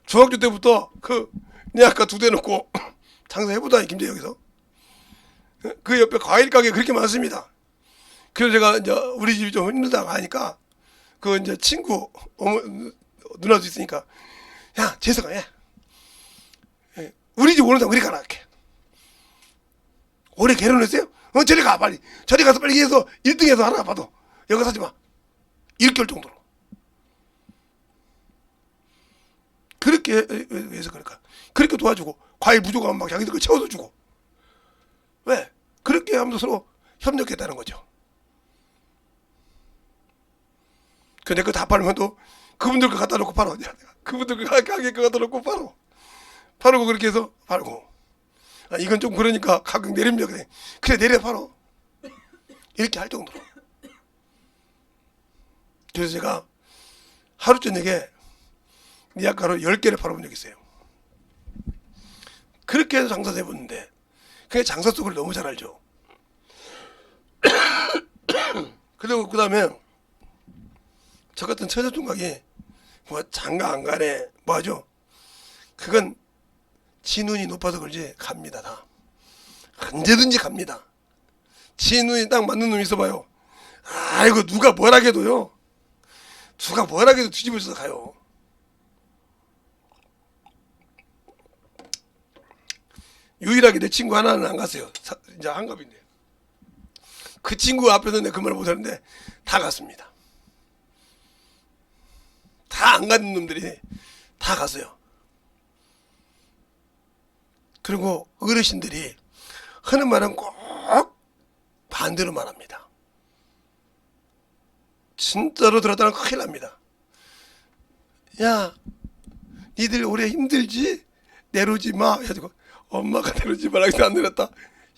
중학교 때부터 내 아까 2대 놓고 장사 해보다니 김제역에서. 그 옆에 과일 가게 그렇게 많습니다. 그래서 제가 이제 우리 집이 좀 힘들다고 하니까 이제 친구 누나도 있으니까 야 재석아 우리 집 오는 사람 그리 가라 이렇게. 올해 결혼했어요? 저리 가 빨리. 저리 가서 빨리 해서 1등해서 하나 봐도 여기 사지 마. 이렇게 할 정도로. 그렇게 해서 그럴까? 그렇게 도와주고 과일 부족하면 막 자기들 거 채워서 주고. 왜? 그렇게 하면서 서로 협력했다는 거죠. 근데 그거 다 팔면 또 그분들 거 갖다 놓고 팔어. 그분들 거 가게 거 갖다 놓고 팔어. 팔고 그렇게 해서 팔고. 이건 좀 그러니까 가격 내립니다. 그래 내려 팔어. 이렇게 할 정도로. 그래서 제가 하루 저녁에 미약가로 10개를 팔아본 적이 있어요. 그렇게 해서 장사도 해봤는데 그게 장사 속을 너무 잘 알죠. 그리고 그 다음에 저 같은 처자총각이 뭐 장가 안 가네 뭐 하죠. 그건 지 눈이 높아서 그런지 갑니다. 다 언제든지 갑니다. 지 눈이 딱 맞는 놈이 있어봐요. 아이고 누가 뭐라 해도요. 누가 뭐라 해도 뒤집어져서 가요. 유일하게 내 친구 하나는 안 갔어요. 이제 한갑인데 그 친구 앞에서 내가 그 말을 못하는데 다 갔습니다. 다 안 가는 놈들이 다 갔어요. 그리고 어르신들이 하는 말은 꼭 반대로 말합니다. 진짜로 들었다는 큰일 납니다. 야 니들 올해 힘들지? 내려오지 마. 해가지고 엄마가 내려오지 말라 해서 안 내렸다.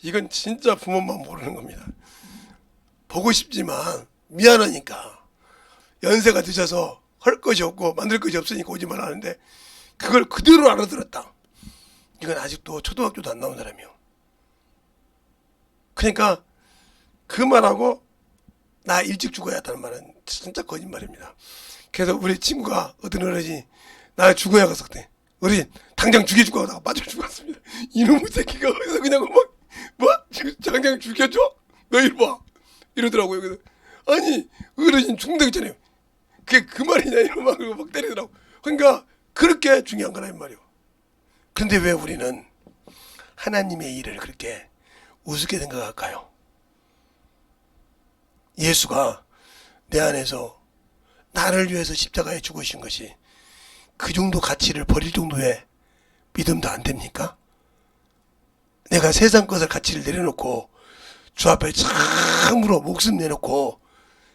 이건 진짜 부모만 모르는 겁니다. 보고 싶지만 미안하니까 연세가 드셔서 할 것이 없고 만들 것이 없으니까 오지 말라 하는데 그걸 그대로 알아들었다. 이건 아직도 초등학교도 안 나온 사람이요. 그러니까 그 말하고 나 일찍 죽어야 한다는 말은 진짜 거짓말입니다. 그래서 우리 친구가 어떤 어른이 나 죽어야 가서 그때 어린 당장 죽여주고 하다가 맞아 죽었습니다. 이놈의 새끼가 어디서 그냥 뭐 당장 죽여줘? 너 이리 봐 이러더라고요. 그래서 아니 어르신 죽는다고 했잖아요. 그게 그 말이냐 이런 막 때리더라고. 그러니까 그렇게 중요한 거란 말이요. 근데 왜 우리는 하나님의 일을 그렇게 우습게 생각할까요? 예수가 내 안에서 나를 위해서 십자가에 죽으신 것이 그 정도 가치를 버릴 정도의 믿음도 안 됩니까? 내가 세상 것을 가치를 내려놓고 주 앞에 참으로 목숨 내놓고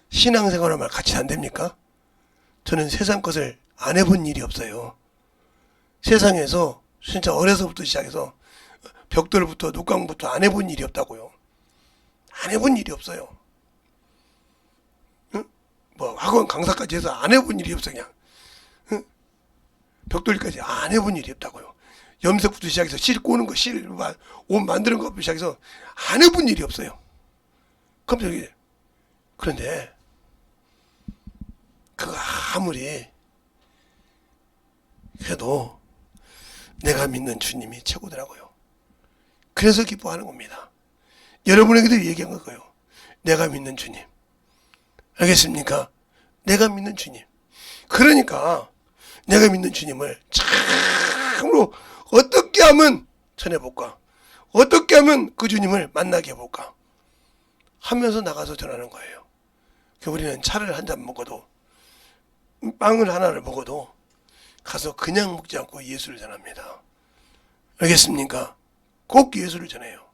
신앙생활을 같이 안 됩니까? 저는 세상 것을 안 해본 일이 없어요. 세상에서 진짜 어려서부터 시작해서 벽돌부터 녹강부터 안 해본 일이 없다고요. 안 해본 일이 없어요. 응? 뭐 학원 강사까지 해서 안 해본 일이 없어 그냥. 응? 벽돌까지 안 해본 일이 없다고요. 염색부터 시작해서 실 꼬는 거, 옷 만드는 것부터 시작해서 안 해본 일이 없어요. 그런데 그 아무리 해도 내가 믿는 주님이 최고더라고요. 그래서 기뻐하는 겁니다. 여러분에게도 얘기한 거예요. 내가 믿는 주님. 알겠습니까? 내가 믿는 주님. 그러니까 내가 믿는 주님을 참으로 어떻게 하면 전해볼까? 어떻게 하면 그 주님을 만나게 해볼까? 하면서 나가서 전하는 거예요. 우리는 차를 한 잔 먹어도 빵을 하나를 먹어도 가서 그냥 먹지 않고 예수를 전합니다. 알겠습니까? 꼭 예수를 전해요.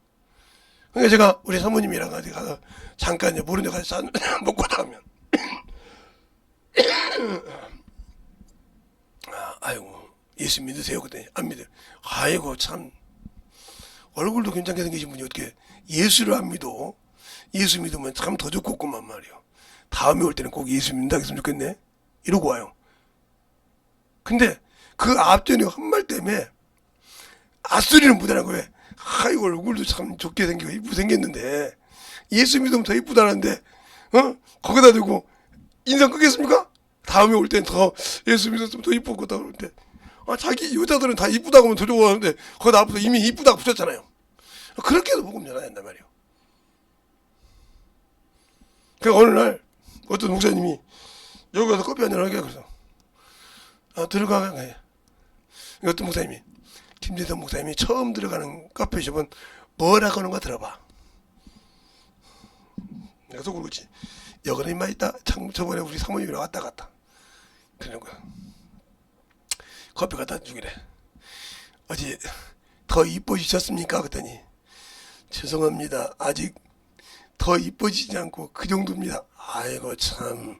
그러니까 제가 우리 사모님이랑 어디 가서 잠깐 모르는 데 가서 먹고 나오면 아이고 예수 믿으세요? 그랬더니 안 믿어요. 아이고 참 얼굴도 괜찮게 생기신 분이 어떻게 예수를 안 믿어? 예수 믿으면 참 더 좋겠구만 말이요. 다음에 올 때는 꼭 예수 믿는다 했으면 좋겠네. 이러고 와요. 근데 그 앞전에 한 말 때문에 앗소리는 못하는 거예요. 아이고 얼굴도 참 좋게 생기고 이쁘게 생겼는데 예수 믿으면 더 이쁘다는데 거기다 대고 인상 끄겠습니까? 다음에 올 땐 더 예수 믿었으면 더 이쁠 거다 그러는데 자기 여자들은 다 이쁘다고 하면 더 좋아하는데 거기다 앞에서 이미 이쁘다고 붙였잖아요. 그렇게 해서 복음 전해야 한단 말이에요. 그러니까 어느 날 어떤 목사님이 여기 가서 커피 한잔 하게 그래서 들어가. 어떤 목사님이 김재성 목사님이 처음 들어가는 커피숍은 뭐라고 하는 거 들어봐. 내가 속으로 그러지. 여기는 인마 있다. 저번에 우리 사모님이랑 왔다 갔다. 그러는 거야. 커피 갖다 주기래. 어제 더 이뻐지셨습니까? 그랬더니 죄송합니다. 아직 더 이뻐지지 않고 그 정도입니다. 아이고 참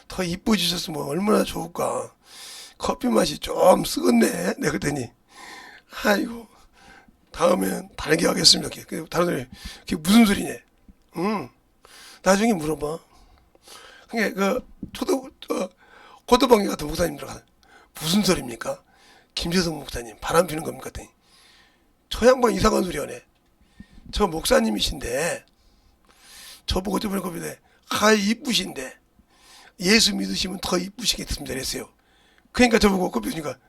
더 이뻐지셨으면 얼마나 좋을까. 커피 맛이 좀 쓰겄네. 내가 그랬더니 아이고 다음엔 다르게 하겠습니다. 다른 소리 그게 무슨 소리냐. 나중에 물어봐. 그게 고도방에 같은 목사님들 무슨 소리입니까? 김재성 목사님 바람 피는 겁니까? 그랬더니 저 양반 이상한 소리 하네. 저 목사님이신데 저보고 저번에 겁니다. 이쁘신데 예수 믿으시면 더 이쁘시겠습니다 그랬어요. 그러니까 저보고 겁주니까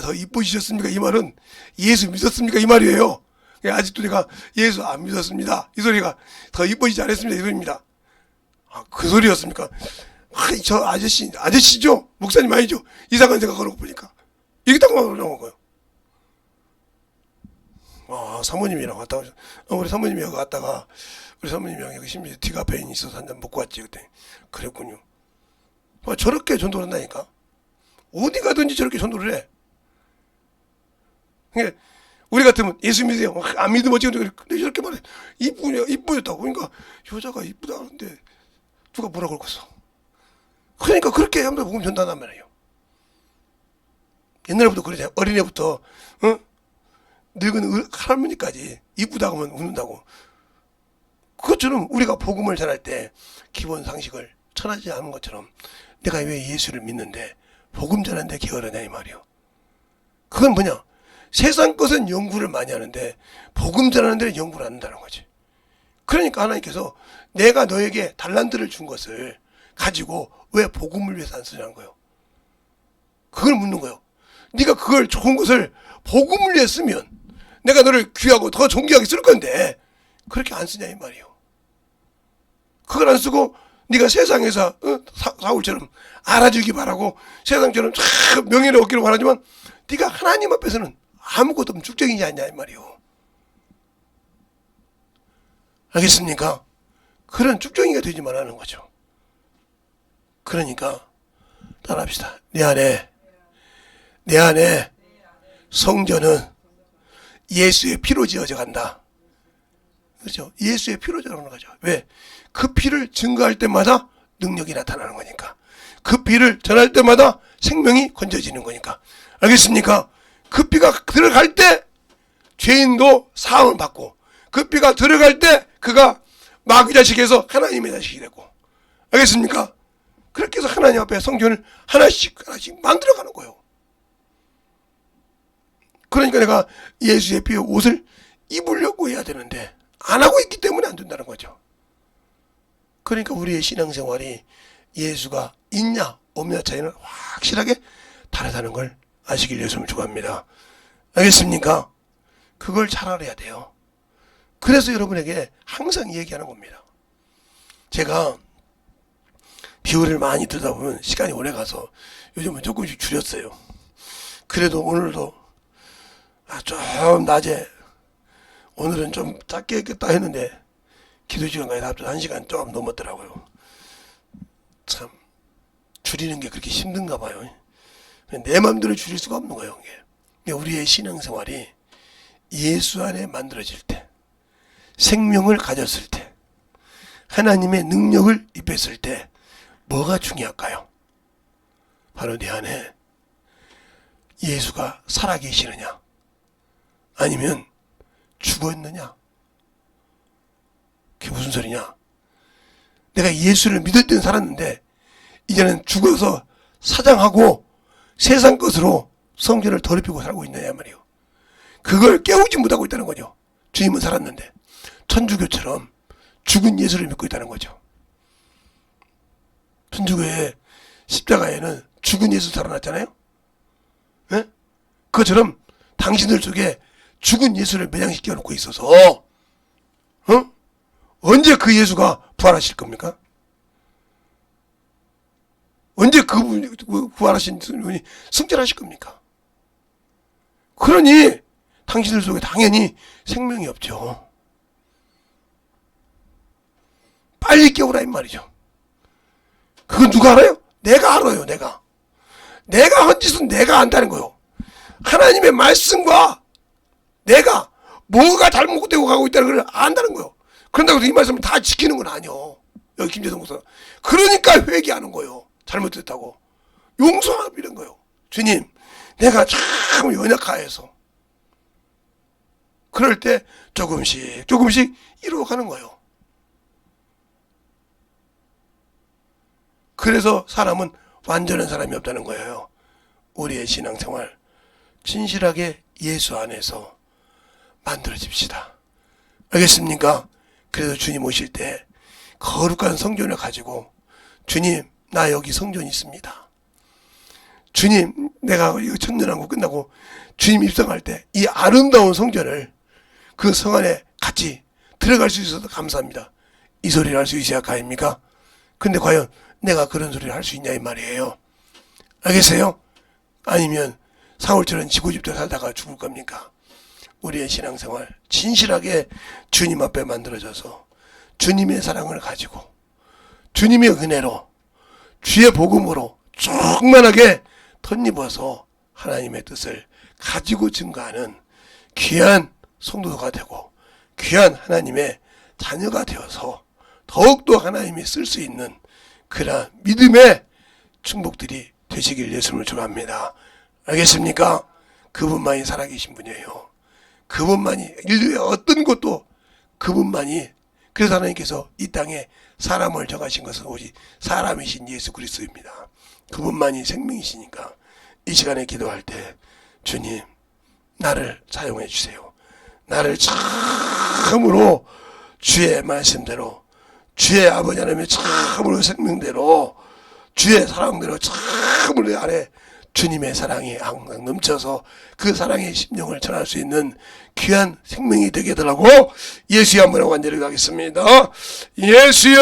더 이쁘시셨습니까? 이 말은 예수 믿었습니까? 이 말이에요. 아직도 내가 예수 안 믿었습니다. 이 소리가 더 이쁘시지 않았습니다. 이 소리입니다. 그 소리였습니까? 저 아저씨죠? 목사님 아니죠? 이상한 생각을 하고 보니까 이게 딱 나온 거예요. 사모님이랑 갔다가 우리 사모님이랑 갔다가 우리 사모님이랑 여기 심지어 디카페인이 있어서 한 잔 먹고 왔지. 그때 그랬군요. 저렇게 전도를 한다니까. 어디 가든지 저렇게 전도를 해. 그러니까 우리 같으면 예수 믿으세요. 안 믿으면 어찌 근데 저렇게 말해. 이쁘셨다고. 그러니까 여자가 이쁘다 하는데 누가 뭐라 그러겠어. 그러니까 그렇게 하면서 복음 전도한단 말이에요. 옛날부터 그러잖아요. 어린애부터 늙은 할머니까지 이쁘다고 하면 웃는다고. 그것처럼 우리가 복음을 전할 때 기본 상식을 천하지 않은 것처럼 내가 왜 예수를 믿는데 복음 전하는데 게으르냐 이 말이요. 그건 뭐냐? 세상 것은 연구를 많이 하는데 복음 전하는 데는 연구를 안 한다는 거지. 그러니까 하나님께서 내가 너에게 달란트를 준 것을 가지고 왜 복음을 위해서 안 쓰냐는 거예요. 그걸 묻는 거예요. 네가 그걸 좋은 것을 복음을 위해 쓰면 내가 너를 귀하고 더 존귀하게 쓸 건데 그렇게 안 쓰냐 이 말이에요. 그걸 안 쓰고 네가 세상에서 사울처럼 알아주기 바라고 세상처럼 참 명예를 얻기를 바라지만 네가 하나님 앞에서는 아무것도 없는 죽정이지 않냐 이 말이요. 알겠습니까? 그런 죽정이가 되지 말라는 거죠. 그러니까 따라합시다. 내 안에 성전은 예수의 피로 지어져 간다. 그렇죠? 예수의 피로 지어가는 거죠. 왜? 그 피를 증거할 때마다 능력이 나타나는 거니까. 그 피를 전할 때마다 생명이 건져지는 거니까. 알겠습니까? 그 피가 들어갈 때 죄인도 사함을 받고, 그 피가 들어갈 때 그가 마귀 자식에서 하나님의 자식이 되고. 알겠습니까? 그렇게 해서 하나님 앞에 성전을 하나씩 만들어가는 거예요. 그러니까 내가 예수의 피의 옷을 입으려고 해야 되는데 안 하고 있기 때문에 안 된다는 거죠. 그러니까 우리의 신앙생활이 예수가 있냐 없냐 차이는 확실하게 다르다는 걸 아시길 예수님을 축원합니다. 알겠습니까? 그걸 잘 알아야 돼요. 그래서 여러분에게 항상 얘기하는 겁니다. 제가 비유를 많이 듣다 보면 시간이 오래 가서 요즘은 조금씩 줄였어요. 그래도 오늘도 좀 낮에 오늘은 좀 짧게 했겠다 했는데 기도 시간까지 합쳐 1시간 좀 넘었더라고요. 참 줄이는 게 그렇게 힘든가 봐요. 내 마음대로 줄일 수가 없는 거예요. 이게. 우리의 신앙생활이 예수 안에 만들어질 때, 생명을 가졌을 때, 하나님의 능력을 입혔을 때 뭐가 중요할까요? 바로 내 안에 예수가 살아계시느냐 아니면 죽었느냐. 그게 무슨 소리냐? 내가 예수를 믿을 때는 살았는데 이제는 죽어서 사장하고 세상 것으로 성전을 더럽히고 살고 있느냐 말이요. 그걸 깨우지 못하고 있다는 거죠. 주님은 살았는데 천주교처럼 죽은 예수를 믿고 있다는 거죠. 천주교의 십자가에는 죽은 예수 살아났잖아요. 네? 그것처럼 당신들 속에 죽은 예수를 매장시켜 놓고 있어서 언제 그 예수가 부활하실 겁니까? 언제 그분이 부활하신 분이 승천하실 겁니까? 그러니 당신들 속에 당연히 생명이 없죠. 빨리 깨우라 이 말이죠. 그건 누가 알아요? 내가 알아요. 내가 한 짓은 내가 안다는 거요. 하나님의 말씀과 내가 뭐가 잘못되고 가고 있다는 걸 안다는 거요. 그런다고 이 말씀을 다 지키는 건 아니요. 여기 김재동 목사. 그러니까 회개하는 거요. 잘못됐다고. 용서하고 이런 거요. 주님, 내가 참 연약하여서. 그럴 때 조금씩 이루어가는 거요. 그래서 사람은 완전한 사람이 없다는 거예요. 우리의 신앙생활 진실하게 예수 안에서 만들어집시다. 알겠습니까? 그래서 주님 오실 때 거룩한 성전을 가지고 주님, 나 여기 성전이 있습니다. 주님, 내가 이거 천년왕국 끝나고 주님 입성할 때 이 아름다운 성전을 그 성 안에 같이 들어갈 수 있어서 감사합니다. 이 소리를 할 수 있어야 가입니까? 근데 과연 내가 그런 소리를 할 수 있냐 이 말이에요. 알겠어요? 아니면 사울처럼 지고집도 살다가 죽을 겁니까? 우리의 신앙생활 진실하게 주님 앞에 만들어져서 주님의 사랑을 가지고 주님의 은혜로 주의 복음으로 충만하게 덧입어서 하나님의 뜻을 가지고 증거하는 귀한 성도가 되고 귀한 하나님의 자녀가 되어서 더욱더 하나님이 쓸 수 있는 그러한 믿음의 축복들이 되시길 예수님을 축원합니다. 알겠습니까? 그분만이 살아계신 분이에요. 그분만이 인류의 어떤 것도 그분만이. 그래서 하나님께서 이 땅에 사람을 정하신 것은 오직 사람이신 예수 그리스도입니다. 그분만이 생명이시니까 이 시간에 기도할 때 주님, 나를 사용해 주세요. 나를 참으로 주의 말씀대로, 주의 아버지 하나님의 참으로 생명대로, 주의 사랑대로 참으로 내 안에 주님의 사랑이 항상 넘쳐서 그 사랑의 심령을 전할 수 있는 귀한 생명이 되게 해달라고 예수의 한번에 간절히 가겠습니다. 예수여!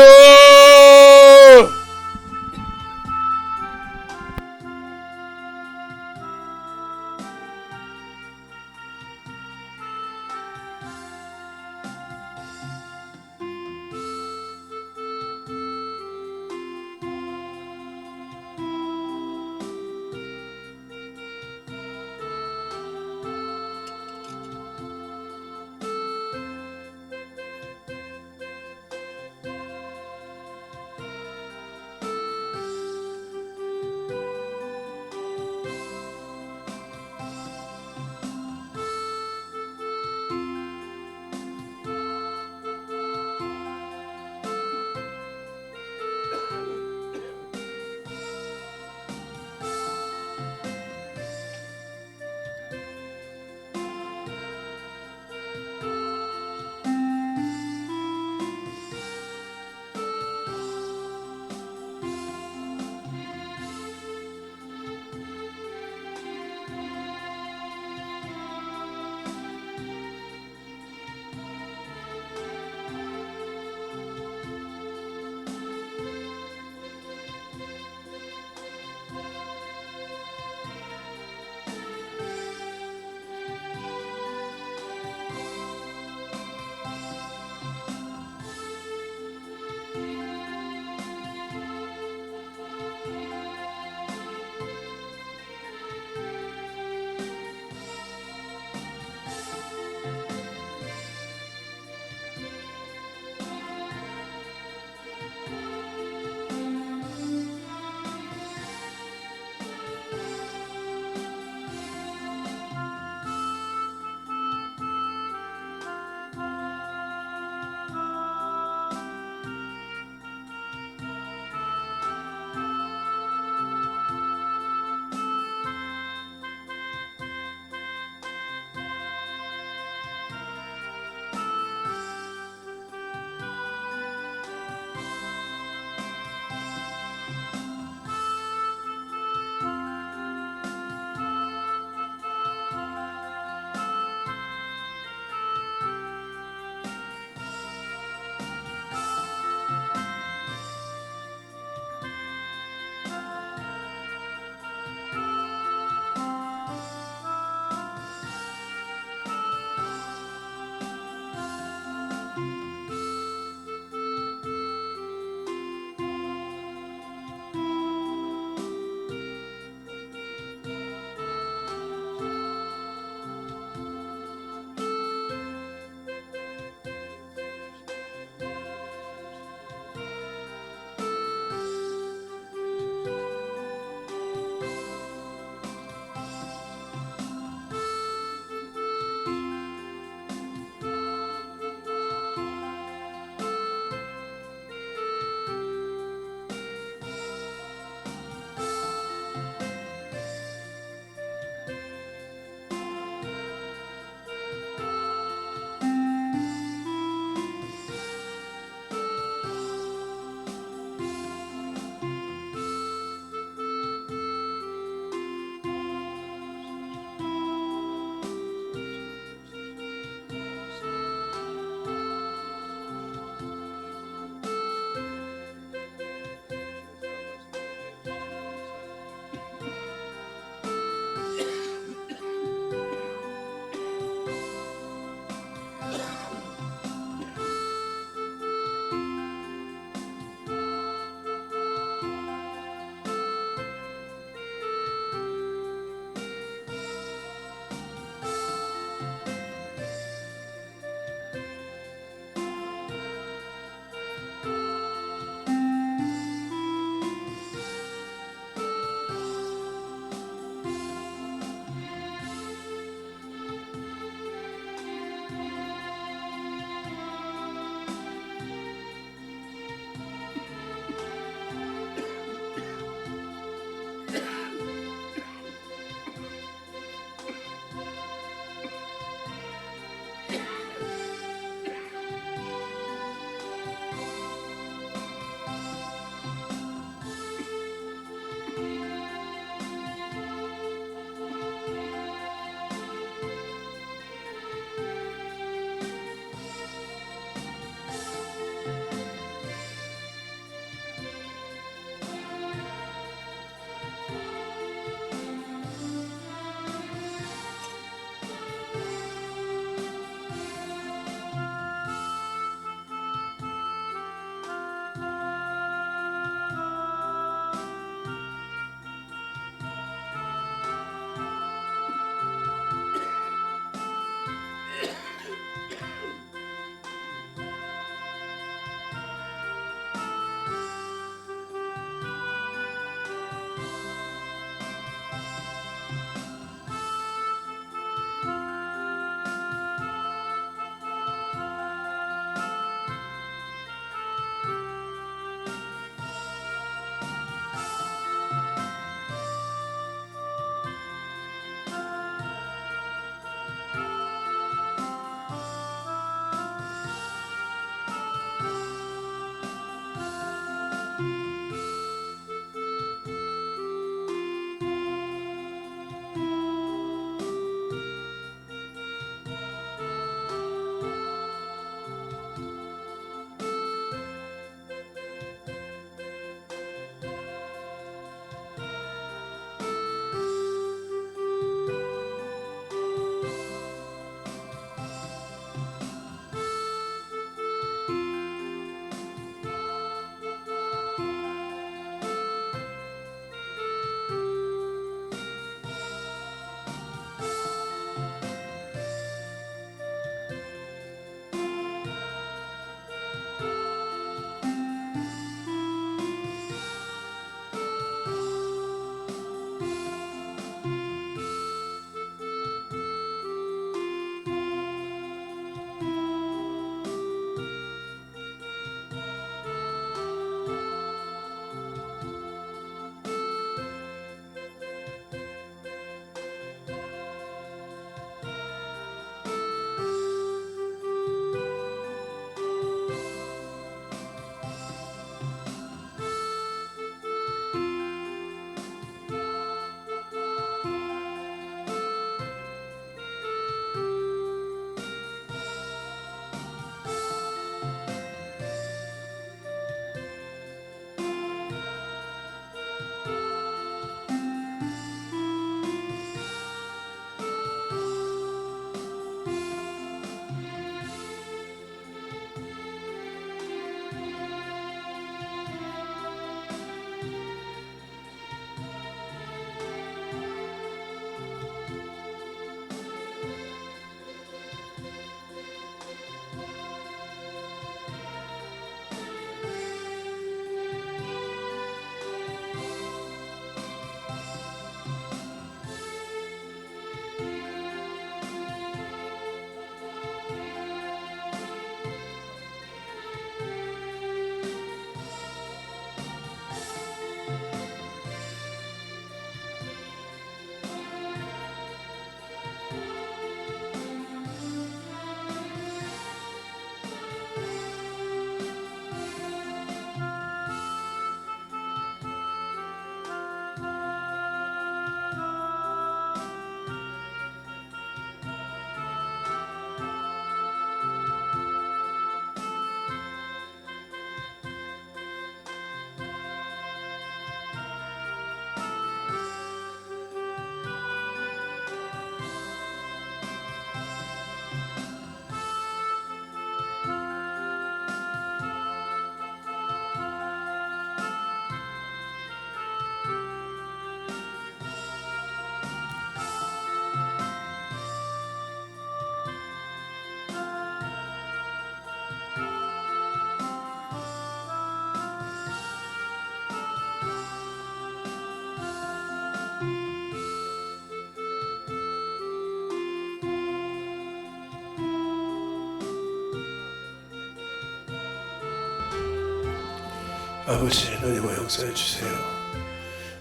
아버지, 너희와 역사해 주세요.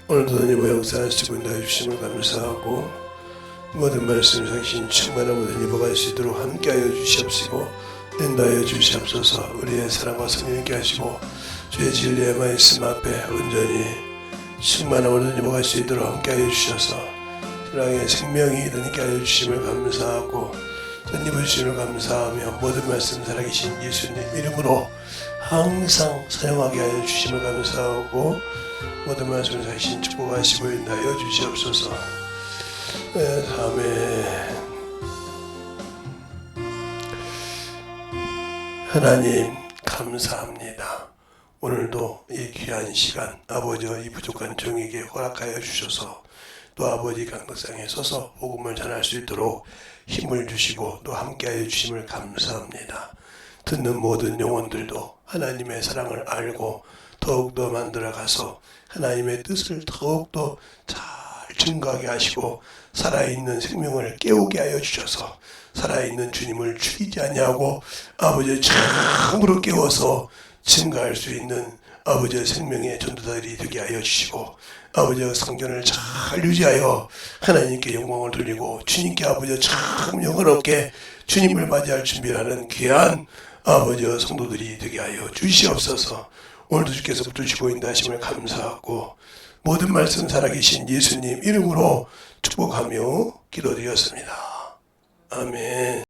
오늘도 너희와 역사하시고 인도해 주심을 감사하고 모든 말씀을 상신 충만한 모든 이보갈 수 있도록 함께하여 주시옵시고 인도하여 주시옵소서. 우리의 사랑과 성령께 하시고 주의 진리의 말씀 앞에 온전히 충만한 모든 이보갈 수 있도록 함께하여 주셔서 사랑의 생명이 되게 하여 주심을 감사하고 전입을 주심을 감사하며 모든 말씀 살아계신 예수님 이름으로 항상 사용하게 하여 주심을 감사하고 모든 말씀을 살아계신 축복하시고 인도하여 주시옵소서. 아멘. 하나님 감사합니다. 오늘도 이 귀한 시간 아버지와 이 부족한 종에게 허락하여 주셔서 또 아버지 강덕상에 서서 복음을 전할 수 있도록 힘을 주시고 또 함께하여 주심을 감사합니다. 듣는 모든 영혼들도 하나님의 사랑을 알고 더욱더 만들어가서 하나님의 뜻을 더욱더 잘 증거하게 하시고 살아있는 생명을 깨우게 하여 주셔서 살아있는 주님을 죽이지 아니하고 아버지의 참으로 깨워서 증거할 수 있는 아버지의 생명의 전도자들이 되게 하여 주시고 아버지의 성전을 잘 유지하여 하나님께 영광을 돌리고 주님께 아버지의 참 영원롭게 주님을 맞이할 준비를 하는 귀한 아버지의 성도들이 되게 하여 주시옵소서. 오늘도 주께서 붙드시고 인도하심을 감사하고 모든 말씀 살아계신 예수님 이름으로 축복하며 기도드렸습니다. 아멘.